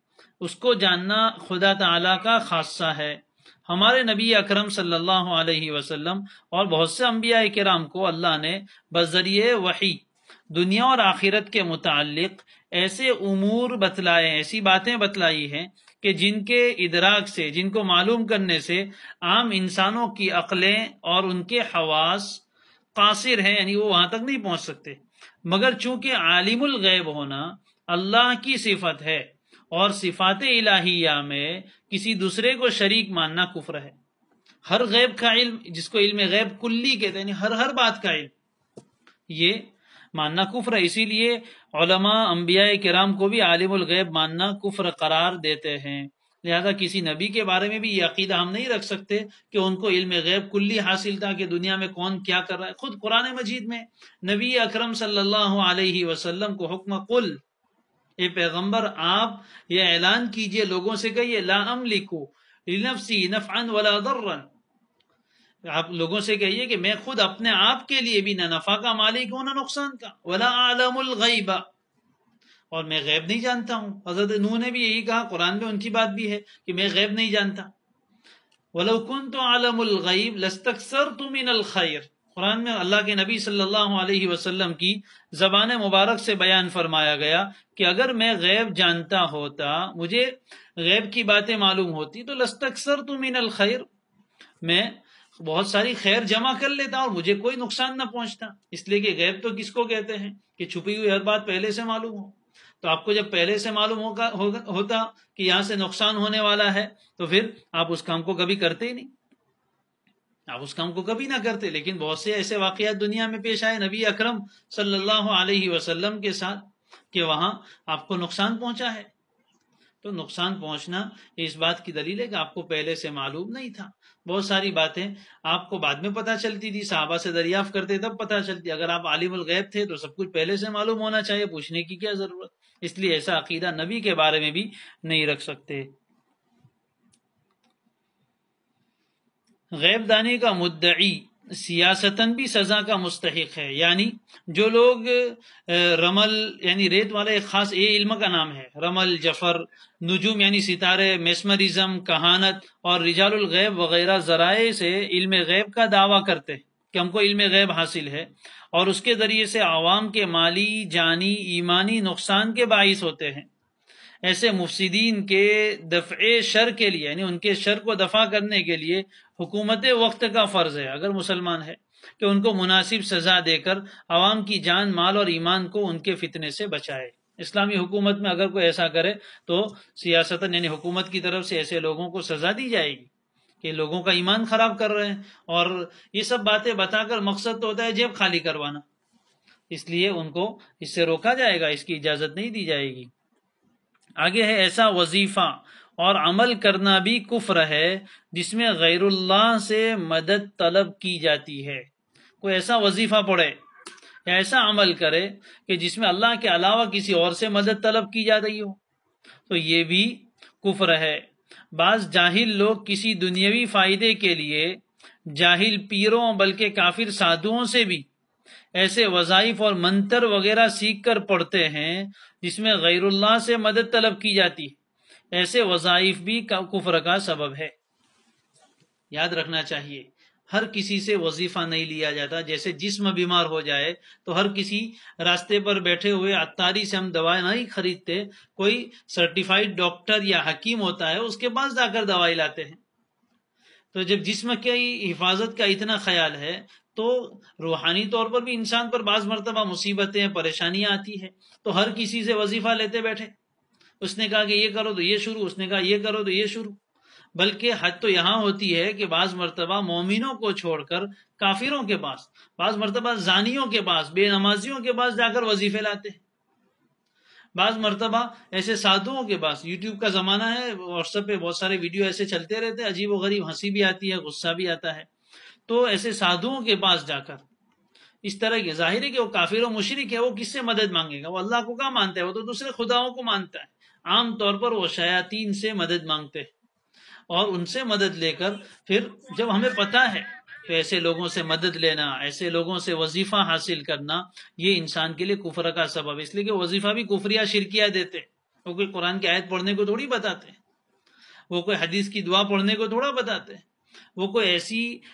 اس کو جاننا خدا تعالیٰ کا خاصہ ہے۔ ہمارے نبی اکرم صلی اللہ علیہ وسلم اور بہت سے انبیاء کرام کو اللہ نے بذریعہ وحی دنیا اور آخرت کے متعلق ایسے امور بتلائے، ایسی باتیں بتلائی ہیں کہ جن کے ادراک سے، جن کو معلوم کرنے سے عام انسانوں کی عقلیں اور ان کے حواس قاصر ہیں، یعنی وہ وہاں تک نہیں پہنچ سکتے. مگر چونکہ عالم الغیب ہونا اللہ کی صفت ہے اور صفات الہیہ میں کسی دوسرے کو شریک ماننا کفر ہے. ہر غیب کا علم، جس کو علم غیب کلی کہتے ہیں، یعنی ہر بات کا علم، یہ ماننا کفر ہے. اسی لیے علماء انبیاء کرام کو بھی عالم الغیب ماننا کفر قرار دیتے ہیں. لہذا کسی نبی کے بارے میں بھی یہ عقیدہ ہم نہیں رکھ سکتے کہ ان کو علم غیب کلی حاصل تھا کہ دنیا میں کون کیا کر رہا ہے. خود قرآن مجید میں نبی اکرم صلی اللہ علیہ وسلم کو حکم قل، اے پیغمبر آپ یہ اعلان کیجئے، لوگوں سے کہیے لا املکو لنفسی نفعا ولا ضرا، آپ لوگوں سے کہیے کہ میں خود اپنے آپ کے لیے بھی نہ نفع کا مالک ہوں نہ نقصان کا. ولا اعلم الغیب، اور میں غیب نہیں جانتا ہوں. حضرت نوح نے بھی یہی کہا، قرآن میں ان کی بات بھی ہے کہ میں غیب نہیں جانتا. وَلَوْ كُنْتُ أَعْلَمُ الْغَيْبَ لَاسْتَكْثَرْتُ مِنَ الْخَيْرِ، قرآن میں اللہ کے نبی صلی اللہ علیہ وسلم کی زبان مبارک سے بیان فرمایا گیا کہ اگر میں غیب جانتا ہوتا، مجھے غیب کی باتیں معلوم ہوتی تو لَاسْتَكْثَرْتُ مِنَ الْخَيْرِ، میں بہت ساری خیر جمع کر لیتا اور مجھے کوئی نقصان نہ پہنچتا. اس لیے کہ غیب تو کس کو کہتے ہیں کہ چھپی ہوئی ہر بات پہلے سے معلوم ہو. تو آپ کو جب پہلے سے معلوم ہوتا کہ یہاں سے نقصان ہونے والا ہے تو پھر آپ اس کام کو کبھی کرتے ہی نہیں، آپ اس کام کو کبھی نہ کرتے. لیکن بہت سے ایسے واقعات دنیا میں پیش آئے نبی اکرم صلی اللہ علیہ وسلم کے ساتھ کہ وہاں آپ کو نقصان پہنچا ہے. تو نقصان پہنچنا اس بات کی دلیل ہے کہ آپ کو پہلے سے معلوم نہیں تھا. بہت ساری باتیں آپ کو بعد میں پتہ چلتی تھی، صحابہ سے دریافت کرتے تب پتہ چلتی. اگر آپ عالم الغیب تھے تو سب کچھ پہلے سے معلوم ہونا چاہیے، پوچھنے کی کیا ضرورت. اس لیے ایسا عقیدہ نبی کے بارے میں بھی نہیں رکھ سکتے. غیب دانی کا مدعی سیاستاً بھی سزا کا مستحق ہے. یعنی جو لوگ رمل یعنی ریت والا ایک خاص یہ علم کا نام ہے، رمل، جفر، نجوم یعنی ستارے، میسمرزم، کہانت اور رجال الغیب وغیرہ ذرائع سے علم غیب کا دعویٰ کرتے ہیں کہ ہم کو علم غیب حاصل ہے اور اس کے ذریعے سے عوام کے مالی، جانی، ایمانی نقصان کے باعث ہوتے ہیں. ایسے مفسدین کے دفع شر کے لیے، یعنی ان کے شر کو دفع کرنے کے لیے حکومت وقت کا فرض ہے، اگر مسلمان ہے، کہ ان کو مناسب سزا دے کر عوام کی جان، مال اور ایمان کو ان کے فتنے سے بچائے. اسلامی حکومت میں اگر کوئی ایسا کرے تو سیاستاً یعنی حکومت کی طرف سے ایسے لوگوں کو سزا دی جائے گی کہ لوگوں کا ایمان خراب کر رہے ہیں. اور یہ سب باتیں بتا کر مقصد تو ہوتا ہے جیب خالی کروانا، اس لیے ان کو اس سے روکا جائے گا، اس کی اجازت نہیں دی جائے گی. آگے ہے ایسا وظیفہ اور عمل کرنا بھی کفر ہے جس میں غیر اللہ سے مدد طلب کی جاتی ہے. کوئی ایسا وظیفہ پڑھے یا ایسا عمل کرے کہ جس میں اللہ کے علاوہ کسی اور سے مدد طلب کی جا رہی ہو تو یہ بھی کفر ہے. بعض جاہل لوگ کسی دنیاوی فائدے کے لیے جاہل پیروں بلکہ کافر سادھوؤں سے بھی ایسے وظائف اور منتر وغیرہ سیکھ کر پڑھتے ہیں جس میں غیر اللہ سے مدد طلب کی جاتی ہے. ایسے وظائف بھی کفر کا سبب ہے. یاد رکھنا چاہیے ہر کسی سے وظیفہ نہیں لیا جاتا. جیسے جسم بیمار ہو جائے تو ہر کسی راستے پر بیٹھے ہوئے عطاری سے ہم دوائی نہیں خریدتے، کوئی سرٹیفائیڈ ڈاکٹر یا حکیم ہوتا ہے اس کے پاس جا کر دوائی لاتے ہیں. تو جب جسم کی حفاظت کا اتنا خیال ہے تو روحانی طور پر بھی انسان پر بعض مرتبہ مصیبتیں، پریشانیاں آتی ہیں. تو ہر کسی سے وظیفہ لیتے بیٹھے، اس نے کہا کہ یہ کرو تو یہ شروع، اس نے کہا یہ کرو تو یہ شروع. بلکہ حد تو یہاں ہوتی ہے کہ بعض مرتبہ مومنوں کو چھوڑ کر کافروں کے پاس، بعض مرتبہ زانیوں کے پاس، بے نمازیوں کے پاس جا کر وظیفے لاتے ہیں. بعض مرتبہ ایسے سادھوؤں کے پاس، یوٹیوب کا زمانہ ہے، واٹس ایپ پہ بہت سارے ویڈیو ایسے چلتے رہتے ہیں، عجیب و غریب، ہنسی بھی آتی ہے، غصہ بھی آتا ہے. تو ایسے سادھوؤں کے پاس جا کر اس طرح کے، ظاہر ہے کہ وہ کافر و مشرک ہے، وہ کس سے مدد مانگے گا؟ وہ اللہ کو کیا مانتا ہے؟ وہ تو دوسرے خداؤں کو مانتا ہے. عام طور پر وہ شیاطین سے مدد مانگتے ہیں اور ان سے مدد لے کر پھر جب ہمیں پتہ ہے تو ایسے لوگوں سے مدد لینا، ایسے لوگوں سے وظیفہ حاصل کرنا، یہ انسان کے لیے کفر کا سبب ہے. اس لیے کہ وظیفہ بھی کفریہ شرکیہ دیتے، وہ کوئی قرآن کی آیت پڑھنے کو تھوڑی بتاتے، وہ کوئی حدیث کی دعا پڑھنے کو تھوڑا بتاتے، وہ کوئی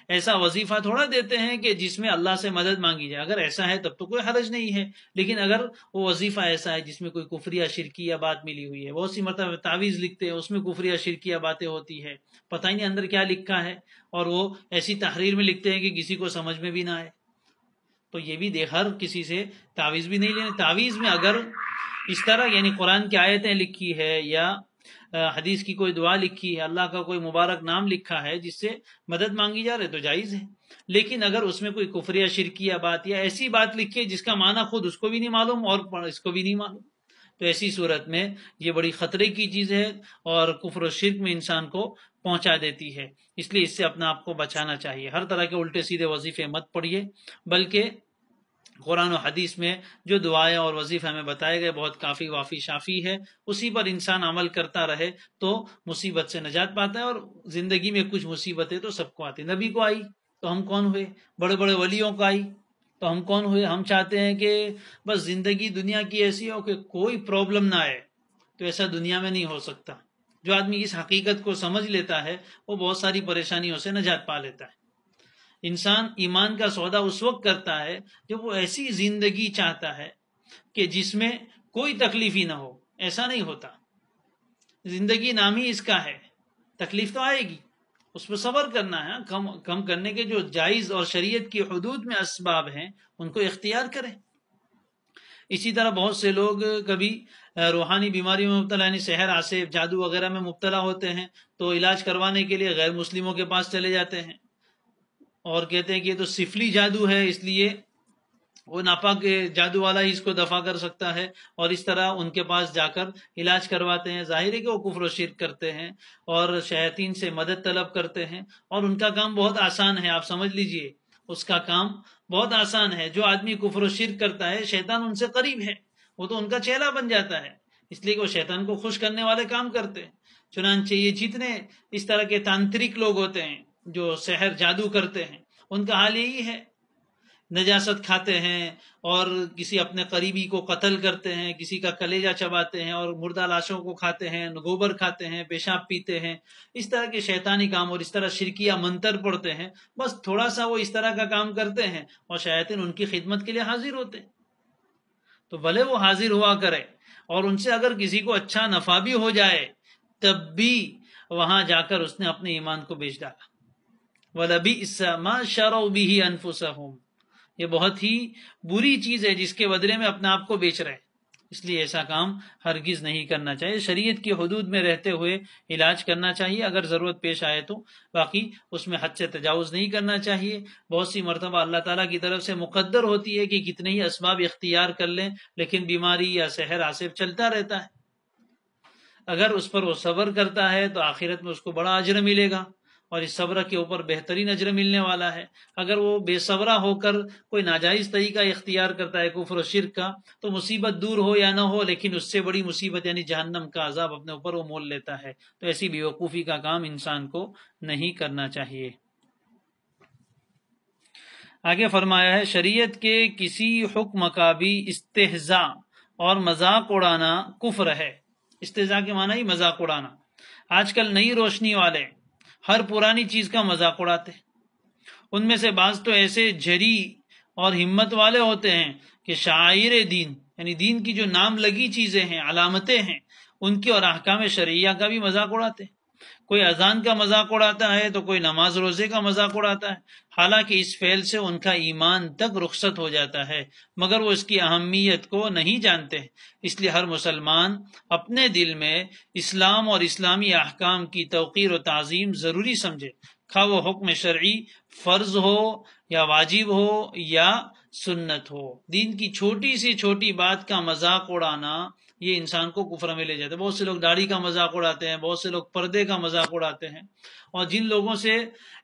ایسا وظیفہ تھوڑا دیتے ہیں کہ جس میں اللہ سے مدد مانگی جائے. اگر ایسا ہے تب تو کوئی حرج نہیں ہے، لیکن اگر وہ وظیفہ ایسا ہے جس میں کوئی کفریہ شرکیہ بات ملی ہوئی ہے، بہت سی مرتبہ تعویذ لکھتے ہیں اس میں کفریہ شرکیہ باتیں ہوتی ہے، پتہ ہی نہیں اندر کیا لکھا ہے، اور وہ ایسی تحریر میں لکھتے ہیں کہ کسی کو سمجھ میں بھی نہ آئے. تو یہ بھی ہر کسی سے تعویذ بھی نہیں لینا. تعویذ میں اگر اس طرح یعنی قرآن کی آیتیں لکھی ہے یا حدیث کی کوئی دعا لکھی ہے، اللہ کا کوئی مبارک نام لکھا ہے جس سے مدد مانگی جا رہے تو جائز ہے. لیکن اگر اس میں کوئی کفر یا شرکیہ بات یا ایسی بات لکھی ہے جس کا معنی خود اس کو بھی نہیں معلوم اور اس کو بھی نہیں معلوم، تو ایسی صورت میں یہ بڑی خطرے کی چیز ہے اور کفر و شرک میں انسان کو پہنچا دیتی ہے. اس لیے اس سے اپنا آپ کو بچانا چاہیے. ہر طرح کے الٹے سیدھے وظیفے مت پڑھیے، بلکہ قرآن و حدیث میں جو دعائیں اور وظیفے ہمیں بتائے گئے بہت کافی وافی شافی ہے، اسی پر انسان عمل کرتا رہے تو مصیبت سے نجات پاتا ہے. اور زندگی میں کچھ مصیبتیں تو سب کو آتی، نبی کو آئی تو ہم کون ہوئے، بڑے بڑے ولیوں کو آئی تو ہم کون ہوئے. ہم چاہتے ہیں کہ بس زندگی دنیا کی ایسی ہو کہ کوئی پرابلم نہ آئے، تو ایسا دنیا میں نہیں ہو سکتا. جو آدمی اس حقیقت کو سمجھ لیتا ہے وہ بہت ساری پریشانیوں سے نجات پا لیتا ہے. انسان ایمان کا سودا اس وقت کرتا ہے جب وہ ایسی زندگی چاہتا ہے کہ جس میں کوئی تکلیف ہی نہ ہو. ایسا نہیں ہوتا. زندگی نام ہی اس کا ہے، تکلیف تو آئے گی، اس پہ صبر کرنا ہے. کم کرنے کے جو جائز اور شریعت کی حدود میں اسباب ہیں ان کو اختیار کریں. اسی طرح بہت سے لوگ کبھی روحانی بیماری میں مبتلا یعنی سحر آسیب جادو وغیرہ میں مبتلا ہوتے ہیں تو علاج کروانے کے لیے غیر مسلموں کے پاس چلے جاتے ہیں اور کہتے ہیں کہ یہ تو سفلی جادو ہے، اس لیے وہ ناپاک جادو والا ہی اس کو دفع کر سکتا ہے، اور اس طرح ان کے پاس جا کر علاج کرواتے ہیں. ظاہر ہے کہ وہ کفر و شرک کرتے ہیں اور شیاطین سے مدد طلب کرتے ہیں، اور ان کا کام بہت آسان ہے. آپ سمجھ لیجئے اس کا کام بہت آسان ہے. جو آدمی کفر و شرک کرتا ہے شیطان ان سے قریب ہے، وہ تو ان کا چہلا بن جاتا ہے، اس لیے کہ وہ شیطان کو خوش کرنے والے کام کرتے ہیں. چنانچہ یہ جتنے اس طرح کے تانترک لوگ ہوتے ہیں جو سحر جادو کرتے ہیں ان کا حال یہی ہے. نجاست کھاتے ہیں اور کسی اپنے قریبی کو قتل کرتے ہیں، کسی کا کلیجہ چباتے ہیں اور مردہ لاشوں کو کھاتے ہیں، گوبر کھاتے ہیں، پیشاب پیتے ہیں. اس طرح کے شیطانی کام اور اس طرح شرکیہ منتر پڑھتے ہیں. بس تھوڑا سا وہ اس طرح کا کام کرتے ہیں اور شیاطین ان کی خدمت کے لیے حاضر ہوتے ہیں. تو بھلے وہ حاضر ہوا کرے اور ان سے اگر کسی کو اچھا نفع بھی ہو جائے تب بھی وہاں جا کر اس نے اپنے ایمان کو بیچ ڈالا. وَلَبِئْسَ مَا شَرَوْا بِهِ أَنفُسَهُمْ، یہ بہت ہی بری چیز ہے جس کے بدلے میں اپنے آپ کو بیچ رہے. اس لیے ایسا کام ہرگز نہیں کرنا چاہیے. شریعت کی حدود میں رہتے ہوئے علاج کرنا چاہیے اگر ضرورت پیش آئے تو، باقی اس میں حد سے تجاوز نہیں کرنا چاہیے. بہت سی مرتبہ اللہ تعالیٰ کی طرف سے مقدر ہوتی ہے کہ کتنے ہی اسباب اختیار کر لیں لیکن بیماری یا سحر آسیب چلتا رہتا ہے. اگر اس پر وہ صبر کرتا ہے تو آخرت میں اس کو بڑا اجر ملے گا اور اس صبر کے اوپر بہترین اجر ملنے والا ہے. اگر وہ بے صبرہ ہو کر کوئی ناجائز طریقہ اختیار کرتا ہے کفر و شرک کا تو مصیبت دور ہو یا نہ ہو لیکن اس سے بڑی مصیبت یعنی جہنم کا عذاب اپنے اوپر وہ مول لیتا ہے. تو ایسی بیوقوفی کا کام انسان کو نہیں کرنا چاہیے. آگے فرمایا ہے شریعت کے کسی حکم کا بھی استہزاء اور مذاق اڑانا کفر ہے. استہزاء کے معنی ہی مذاق اڑانا. آج کل نئی روشنی والے ہر پرانی چیز کا مذاق اڑاتے ہیں. ان میں سے بعض تو ایسے جری اور ہمت والے ہوتے ہیں کہ شعائر دین یعنی دین کی جو نام لگی چیزیں ہیں، علامتیں ہیں، ان کی اور احکام شرعیہ کا بھی مذاق اڑاتے ہیں. کوئی اذان کا مذاق اڑاتا ہے تو کوئی نماز روزے کا مذاق اڑاتا ہے، حالانکہ اس فعل سے ان کا ایمان تک رخصت ہو جاتا ہے مگر وہ اس کی اہمیت کو نہیں جانتے. اس لیے ہر مسلمان اپنے دل میں اسلام اور اسلامی احکام کی توقیر و تعظیم ضروری سمجھے، خواہ وہ حکم شرعی فرض ہو یا واجب ہو یا سنت ہو. دین کی چھوٹی سی چھوٹی بات کا مذاق اڑانا یہ انسان کو کفر میں لے جاتا ہے. بہت سے لوگ داڑھی کا مذاق اڑاتے ہیں، بہت سے لوگ پردے کا مذاق اڑاتے ہیں، اور جن لوگوں سے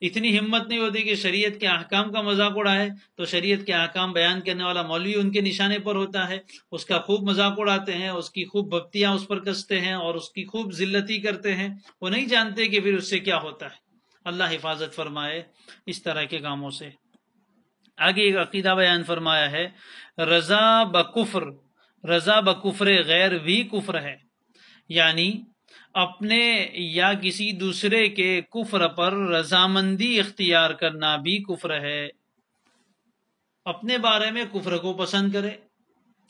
اتنی ہمت نہیں ہوتی کہ شریعت کے احکام کا مذاق اڑائے تو شریعت کے احکام بیان کرنے والا مولوی ان کے نشانے پر ہوتا ہے، اس کا خوب مذاق اڑاتے ہیں، اس کی خوب بپتیاں اس پر کستے ہیں اور اس کی خوب ذلتی کرتے ہیں. وہ نہیں جانتے کہ پھر اس سے کیا ہوتا ہے. اللہ حفاظت فرمائے اس طرح کے کاموں سے. آگے ایک عقیدہ بیان فرمایا ہے رضا بکفر غیر بھی کفر ہے، یعنی اپنے یا کسی دوسرے کے کفر پر رضامندی اختیار کرنا بھی کفر ہے. اپنے بارے میں کفر کو پسند کرے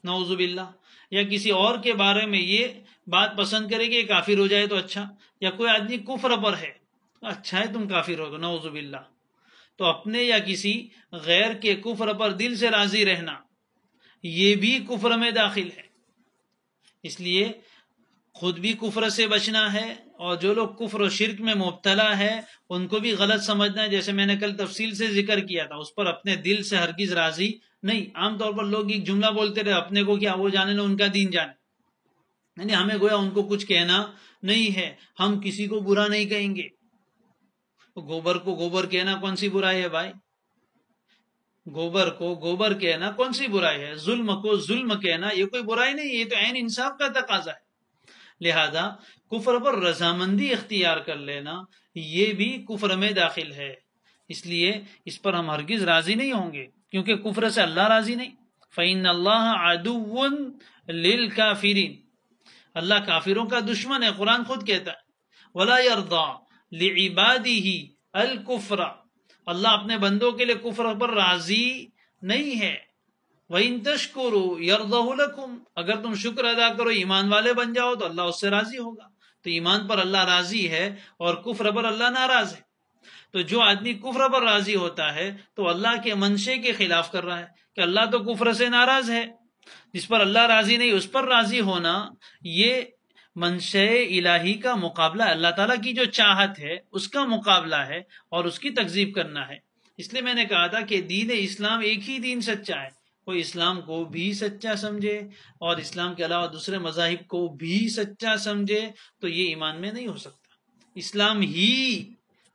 نعوذ باللہ، یا کسی اور کے بارے میں یہ بات پسند کرے کہ یہ کافر ہو جائے تو اچھا، یا کوئی آدمی کفر پر ہے اچھا ہے تم کافر ہو گے نعوذ باللہ. تو اپنے یا کسی غیر کے کفر پر دل سے راضی رہنا یہ بھی کفر میں داخل ہے. اس لیے خود بھی کفر سے بچنا ہے، اور جو لوگ کفر و شرک میں مبتلا ہے ان کو بھی غلط سمجھنا ہے. جیسے میں نے کل تفصیل سے ذکر کیا تھا، اس پر اپنے دل سے ہرگز راضی نہیں. عام طور پر لوگ ایک جملہ بولتے رہے، اپنے کو کیا وہ جانے نہ ان کا دین جانے، یعنی ہمیں گویا ان کو کچھ کہنا نہیں ہے، ہم کسی کو برا نہیں کہیں گے. گوبر کو گوبر کہنا کون سی برائی ہے بھائی؟ گوبر کو گوبر کہنا کون سی برائی ہے؟ ظلم کو ظلم کہنا یہ کوئی برائی نہیں، یہ تو عین انصاف کا تقاضا ہے. لہذا کفر پر رضامندی اختیار کر لینا یہ بھی کفر میں داخل ہے. اس لیے اس پر ہم ہرگز راضی نہیں ہوں گے، کیونکہ کفر سے اللہ راضی نہیں. فَإِنَّ اللَّهَ عَدُوٌّ لِلْكَافِرِينَ، اللہ کافروں کا دشمن ہے. قرآن خود کہتا ہے وَلَا يَرْضَى لِعِبَادِهِ الْكُفْرَ، اللہ اپنے بندوں کے لیے کفر پر راضی نہیں ہے. وَإِن تَشْكُرُوا يَرْضَهُ لَكُمْ، اگر تم شکر ادا کرو ایمان والے بن جاؤ تو اللہ اس سے راضی ہوگا. تو ایمان پر اللہ راضی ہے اور کفر پر اللہ ناراض ہے. تو جو آدمی کفر پر راضی ہوتا ہے تو اللہ کے منشے کے خلاف کر رہا ہے کہ اللہ تو کفر سے ناراض ہے. جس پر اللہ راضی نہیں اس پر راضی ہونا یہ منشے الہی کا مقابلہ ہے، اللہ تعالیٰ کی جو چاہت ہے اس کا مقابلہ ہے اور اس کی تکذیب کرنا ہے. اس لیے میں نے کہا تھا کہ دین اسلام ایک ہی دین سچا ہے. کوئی اسلام کو بھی سچا سمجھے اور اسلام کے علاوہ دوسرے مذاہب کو بھی سچا سمجھے تو یہ ایمان میں نہیں ہو سکتا. اسلام ہی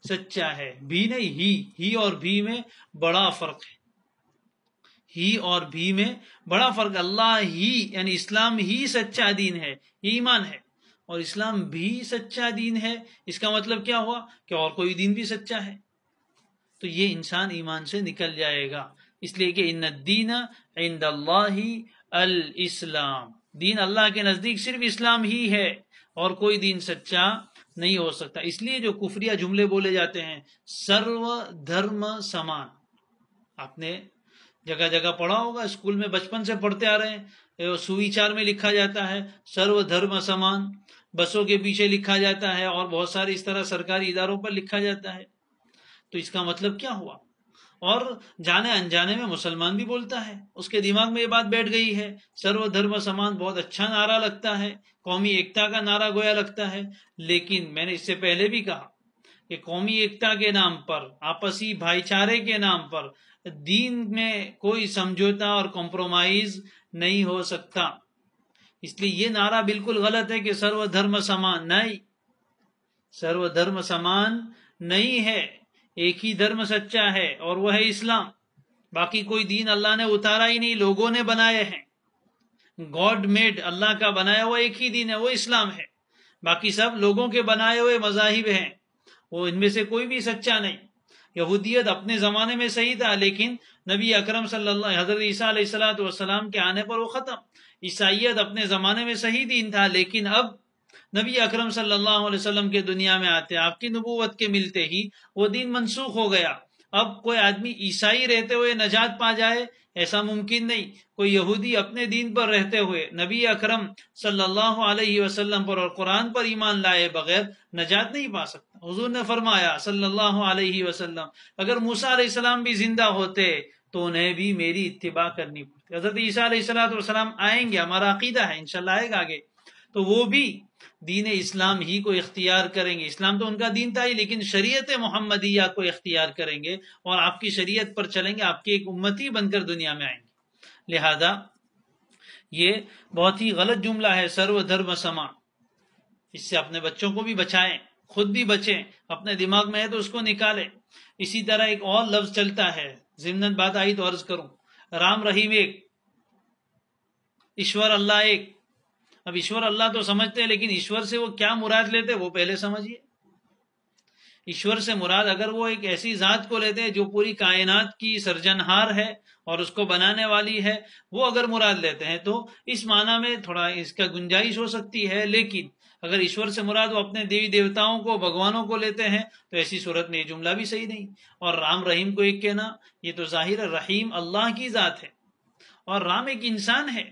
سچا ہے، بھی نہیں، ہی اور بھی میں بڑا فرق ہے. ہی اور بھی میں بڑا فرق. اللہ ہی یعنی اسلام ہی سچا دین ہے، یہ ایمان ہے، اور اسلام بھی سچا دین ہے. اس کا مطلب کیا ہوا کہ اور کوئی دین بھی سچا ہے تو یہ انسان ایمان سے نکل جائے گا. اس لیے کہ ان الدین عند اللہ الاسلام، دین اللہ کے نزدیک صرف اسلام ہی ہے اور کوئی دین سچا نہیں ہو سکتا. اس لیے جو کفریہ جملے بولے جاتے ہیں سرو دھرم سمان، آپ نے جگہ جگہ پڑھا ہوگا، اسکول میں بچپن سے پڑھتے آ رہے ہیں. سوئی چار میں لکھا جاتا ہے سرو دھرم سمان، بسوں کے پیچھے لکھا جاتا ہے اور بہت سارے اس طرح سرکاری اداروں پر لکھا جاتا ہے. تو اس کا مطلب کیا ہوا؟ اور جانے انجانے میں مسلمان بھی بولتا ہے، اس کے دماغ میں یہ بات بیٹھ گئی ہے سرو دھرم سمان بہت اچھا نعرہ لگتا ہے، قومی ایکتا کا نعرہ گویا لگتا ہے. لیکن میں نے اس سے پہلے بھی کہا کہ قومی ایکتا کے نام پر، آپسی بھائی چارے کے نام پر دین میں کوئی سمجھوتا اور کمپرومائز نہیں ہو سکتا. اس لیے یہ نعرہ بالکل غلط ہے کہ سرو دھرم سمان. نہیں، سرو دھرم سمان نہیں ہے. ایک ہی دھرم سچا ہے اور وہ ہے اسلام. باقی کوئی دین اللہ نے اتارا ہی نہیں، لوگوں نے بنائے ہیں. گاڈ میڈ، اللہ کا بنایا ہوا ایک ہی دین ہے، وہ اسلام ہے. باقی سب لوگوں کے بنائے ہوئے مذاہب ہیں، وہ ان میں سے کوئی بھی سچا نہیں. یہودیت اپنے زمانے میں صحیح تھا لیکن نبی اکرم صلی اللہ حضرت عیسیٰ علیہ السلام کے آنے پر وہ ختم. عیسائیت اپنے زمانے میں صحیح دین تھا لیکن اب نبی اکرم صلی اللہ علیہ وسلم کے دنیا میں آتے، آپ کی نبوت کے ملتے ہی وہ دین منسوخ ہو گیا. اب کوئی آدمی عیسائی رہتے ہوئے نجات پا جائے ایسا ممکن نہیں. کوئی یہودی اپنے دین پر رہتے ہوئے نبی اکرم صلی اللہ علیہ وسلم پر اور قرآن پر ایمان لائے بغیر نجات نہیں پا سکتا. حضور نے فرمایا صلی اللہ علیہ وسلم اگر موسیٰ علیہ السلام بھی زندہ ہوتے تو انہیں بھی میری اتباع کرنی پڑتی. حضرت عیسیٰ علیہ السلام آئیں گے، ہمارا عقیدہ ہے انشاءاللہ آئے گا آگے، تو وہ بھی دین اسلام ہی کو اختیار کریں گے. اسلام تو ان کا دین تھا ہی لیکن شریعت محمدیہ کو اختیار کریں گے اور آپ کی شریعت پر چلیں گے، آپ کی ایک امتی بن کر دنیا میں آئیں گے. لہذا یہ بہت ہی غلط جملہ ہے سرو دھرم سما. اس سے اپنے بچوں کو بھی بچائیں، خود بھی بچیں. اپنے دماغ میں ہے تو اس کو نکالیں. اسی طرح ایک اور لفظ چلتا ہے، ضمناً بات آئی تو عرض کروں، رام رحیم ایک، ایشور اللہ ایک. اب ایشور اللہ تو سمجھتے ہیں لیکن ایشور سے وہ کیا مراد لیتے وہ پہلے سمجھیے. ایشور سے مراد اگر وہ ایک ایسی ذات کو لیتے ہیں جو پوری کائنات کی سرجنہار ہے اور اس کو بنانے والی ہے، وہ اگر مراد لیتے ہیں تو اس معنی میں تھوڑا اس کا گنجائش ہو سکتی ہے. لیکن اگر ایشور سے مراد وہ اپنے دیوی دیوتاؤں کو، بھگوانوں کو لیتے ہیں تو ایسی صورت میں یہ جملہ بھی صحیح نہیں. اور رام رحیم کو ایک کہنا یہ تو ظاہر رحیم اللہ کی ذات ہے اور رام ایک انسان ہے.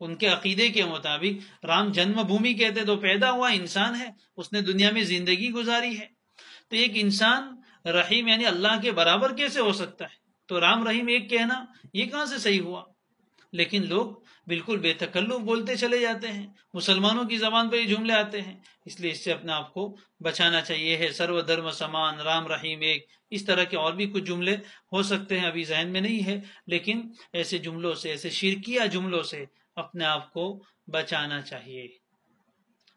ان کے عقیدے کے مطابق رام جنم بھومی کہتے تو پیدا ہوا انسان ہے، اس نے دنیا میں زندگی گزاری ہے. تو ایک انسان رحیم یعنی اللہ کے برابر کیسے ہو سکتا ہے؟ تو رام رحیم ایک کہنا یہ کہاں سے صحیح ہوا؟ لیکن لوگ بالکل بے تکلف بولتے چلے جاتے ہیں، مسلمانوں کی زبان پہ یہ جملے آتے ہیں، اس لیے اس سے اپنے آپ کو بچانا چاہیے ہے۔ سرو دھرم سمان، رام رحیم ایک، اس طرح کے اور بھی کچھ جملے ہو سکتے ہیں، ابھی ذہن میں نہیں ہے، لیکن ایسے جملوں سے، ایسے شرکیہ جملوں سے اپنے آپ کو بچانا چاہیے۔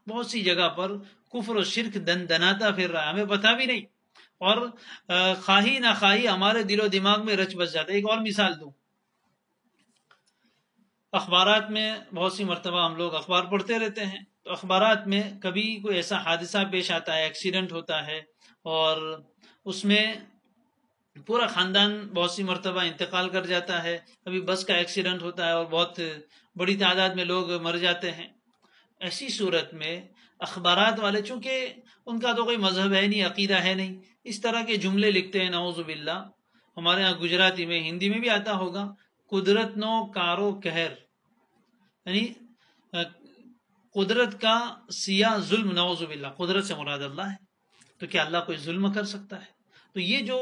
بہت سی جگہ پر کفر و شرک دناتا پھر رہا ہے، ہمیں پتہ بھی نہیں، اور خواہی نہ خواہی ہمارے دل و دماغ میں رچ بس جاتا ہے۔ ایک اور مثال دوں، اخبارات میں بہت سی مرتبہ ہم لوگ اخبار پڑھتے رہتے ہیں، تو اخبارات میں کبھی کوئی ایسا حادثہ پیش آتا ہے، ایکسیڈنٹ ہوتا ہے، اور اس میں پورا خاندان بہت سی مرتبہ انتقال کر جاتا ہے، کبھی بس کا ایکسیڈنٹ ہوتا ہے اور بہت بڑی تعداد میں لوگ مر جاتے ہیں۔ ایسی صورت میں اخبارات والے، چونکہ ان کا تو کوئی مذہب ہے نہیں، عقیدہ ہے نہیں، اس طرح کے جملے لکھتے ہیں، نعوذ باللہ۔ ہمارے ہاں گجراتی میں، ہندی میں بھی آتا ہوگا، قدرت نو کارو کہر، یعنی قدرت کا سیاہ ظلم، نعوذ باللہ، قدرت سے مراد اللہ ہے، تو کیا اللہ کوئی ظلم کر سکتا ہے؟ تو یہ جو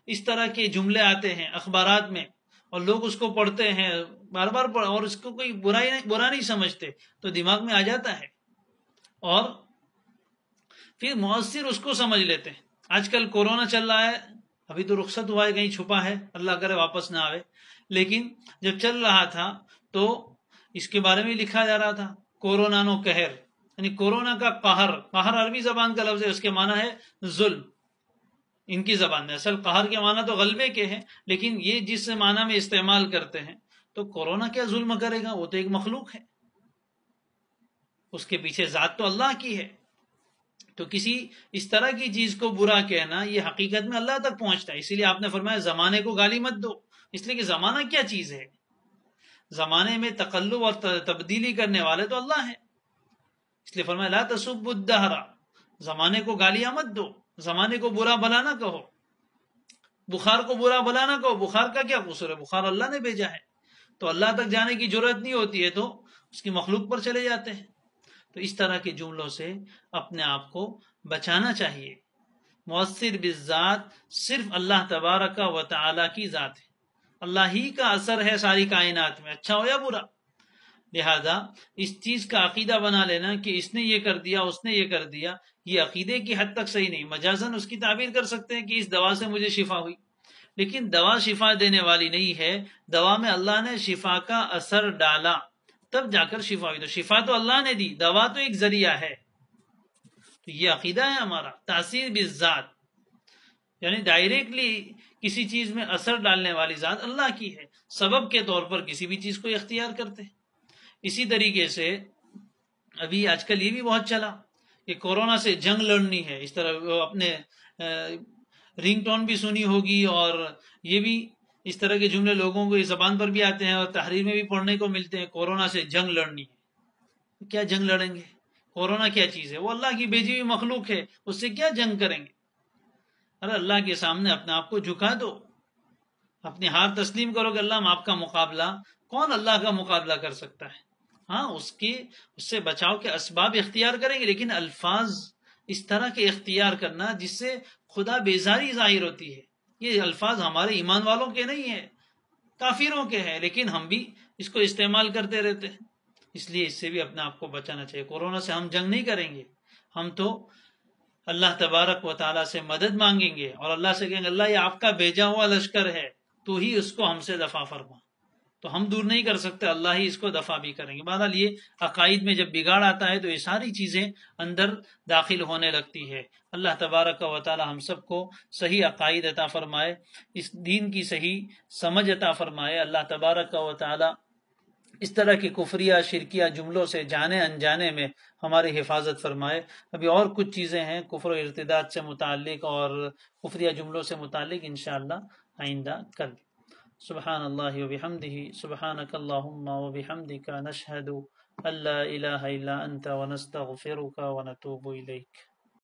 اس طرح کے جملے آتے ہیں اخبارات میں اور لوگ اس کو پڑھتے ہیں بار بار اور اس کو کوئی برا نہیں سمجھتے، تو دماغ میں آ جاتا ہے اور پھر مؤثر اس کو سمجھ لیتے ہیں۔ آج کل کورونا چل رہا ہے، ابھی تو رخصت ہوا ہے، کہیں چھپا ہے، اللہ کرے واپس نہ آئے، لیکن جب چل رہا تھا تو اس کے بارے میں لکھا جا رہا تھا، کورونا نو قہر، یعنی کورونا کا قہر، قہر عربی زبان کا لفظ ہے، اس کے معنی ہے ظلم ان کی زبان میں۔ اصل قہر کے معنی تو غلبے کے ہیں، لیکن یہ جس معنی میں استعمال کرتے ہیں، تو کورونا کیا ظلم کرے گا؟ وہ تو ایک مخلوق ہے، اس کے پیچھے ذات تو اللہ کی ہے۔ تو کسی اس طرح کی چیز کو برا کہنا یہ حقیقت میں اللہ تک پہنچتا ہے۔ اسی لیے آپ نے فرمایا زمانے کو گالی مت دو، اس لیے کہ زمانہ کیا چیز ہے؟ زمانے میں تقلب اور تبدیلی کرنے والے تو اللہ ہیں، اس لیے فرمایا لا تسبوا الدہر، زمانے کو گالیاں مت دو، زمانے کو برا بھلا نہ کہو، بخار کو برا بھلا نہ کہو، بخار کا کیا قصور ہے؟ بخار اللہ نے بھیجا ہے، تو اللہ تک جانے کی ضرورت نہیں ہوتی ہے، تو اس کی مخلوق پر چلے جاتے ہیں۔ تو اس طرح کے جملوں سے اپنے آپ کو بچانا چاہیے۔ مؤثر بالذات صرف اللہ تبارک و تعالی کی ذات ہے، اللہ ہی کا اثر ہے ساری کائنات میں، اچھا ہو یا برا۔ لہذا اس چیز کا عقیدہ بنا لینا کہ اس نے یہ کر دیا، اس نے یہ کر دیا، یہ عقیدے کی حد تک صحیح نہیں۔ مجازن اس کی تعبیر کر سکتے ہیں کہ اس دوا سے مجھے شفا ہوئی، لیکن دوا شفا دینے والی نہیں ہے، دوا میں اللہ نے شفا کا اثر ڈالا، تب جا کر شفا ہوئی۔ تو شفا تو اللہ نے دی، دوا تو ایک ذریعہ ہے۔ تو یہ عقیدہ ہے ہمارا، تاثیر بالذات، یعنی ڈائریکٹلی کسی چیز میں اثر ڈالنے والی ذات اللہ کی ہے، سبب کے طور پر کسی بھی چیز کو اختیار کرتے ہیں۔ اسی طریقے سے ابھی آج کل یہ بھی بہت چلا کہ کورونا سے جنگ لڑنی ہے، اس طرح اپنے رنگ ٹون بھی سنی ہوگی، اور یہ بھی اس طرح کے جملے لوگوں کو اس زبان پر بھی آتے ہیں اور تحریر میں بھی پڑھنے کو ملتے ہیں، کورونا سے جنگ لڑنی ہے۔ کیا جنگ لڑیں گے؟ کورونا کیا چیز ہے؟ وہ اللہ کی بھیجی ہوئی مخلوق ہے، اس سے کیا جنگ کریں گے؟ ارے اللہ کے سامنے اپنے آپ کو جھکا دو، اپنی ہار تسلیم کرو کہ اللہ ہم آپ کا مقابلہ، کون اللہ کا مقابلہ کر سکتا ہے؟ ہاں اس سے بچاؤ کے اسباب اختیار کریں گے، لیکن الفاظ اس طرح کے اختیار کرنا جس سے خدا بیزاری ظاہر ہوتی ہے، یہ الفاظ ہمارے ایمان والوں کے نہیں ہیں، کافروں کے ہیں، لیکن ہم بھی اس کو استعمال کرتے رہتے ہیں۔ اس لیے اس سے بھی اپنے آپ کو بچانا چاہیے۔ کورونا سے ہم جنگ نہیں کریں گے، ہم تو اللہ تبارک و تعالیٰ سے مدد مانگیں گے اور اللہ سے کہیں گے اللہ یہ آپ کا بھیجا ہوا لشکر ہے، تو ہی اس کو ہم سے دفع فرما۔ تو ہم دور نہیں کر سکتے، اللہ ہی اس کو دفع بھی کریں گے۔ بہرحال یہ عقائد میں جب بگاڑ آتا ہے تو یہ ساری چیزیں اندر داخل ہونے لگتی ہے۔ اللہ تبارک و تعالی ہم سب کو صحیح عقائد عطا فرمائے، اس دین کی صحیح سمجھ عطا فرمائے۔ اللہ تبارک و تعالی اس طرح کی کفریہ شرکیہ جملوں سے جانے انجانے میں ہماری حفاظت فرمائے۔ ابھی اور کچھ چیزیں ہیں کفر و ارتداد سے متعلق اور کفریہ جملوں سے متعلق، انشاءاللہ آئندہ کل۔ سبحان اللہ وبحمدہ، سبحانک اللہم وبحمدک، نشہد ان لا الہ الا انت ونستغفرک ونتوب الیک۔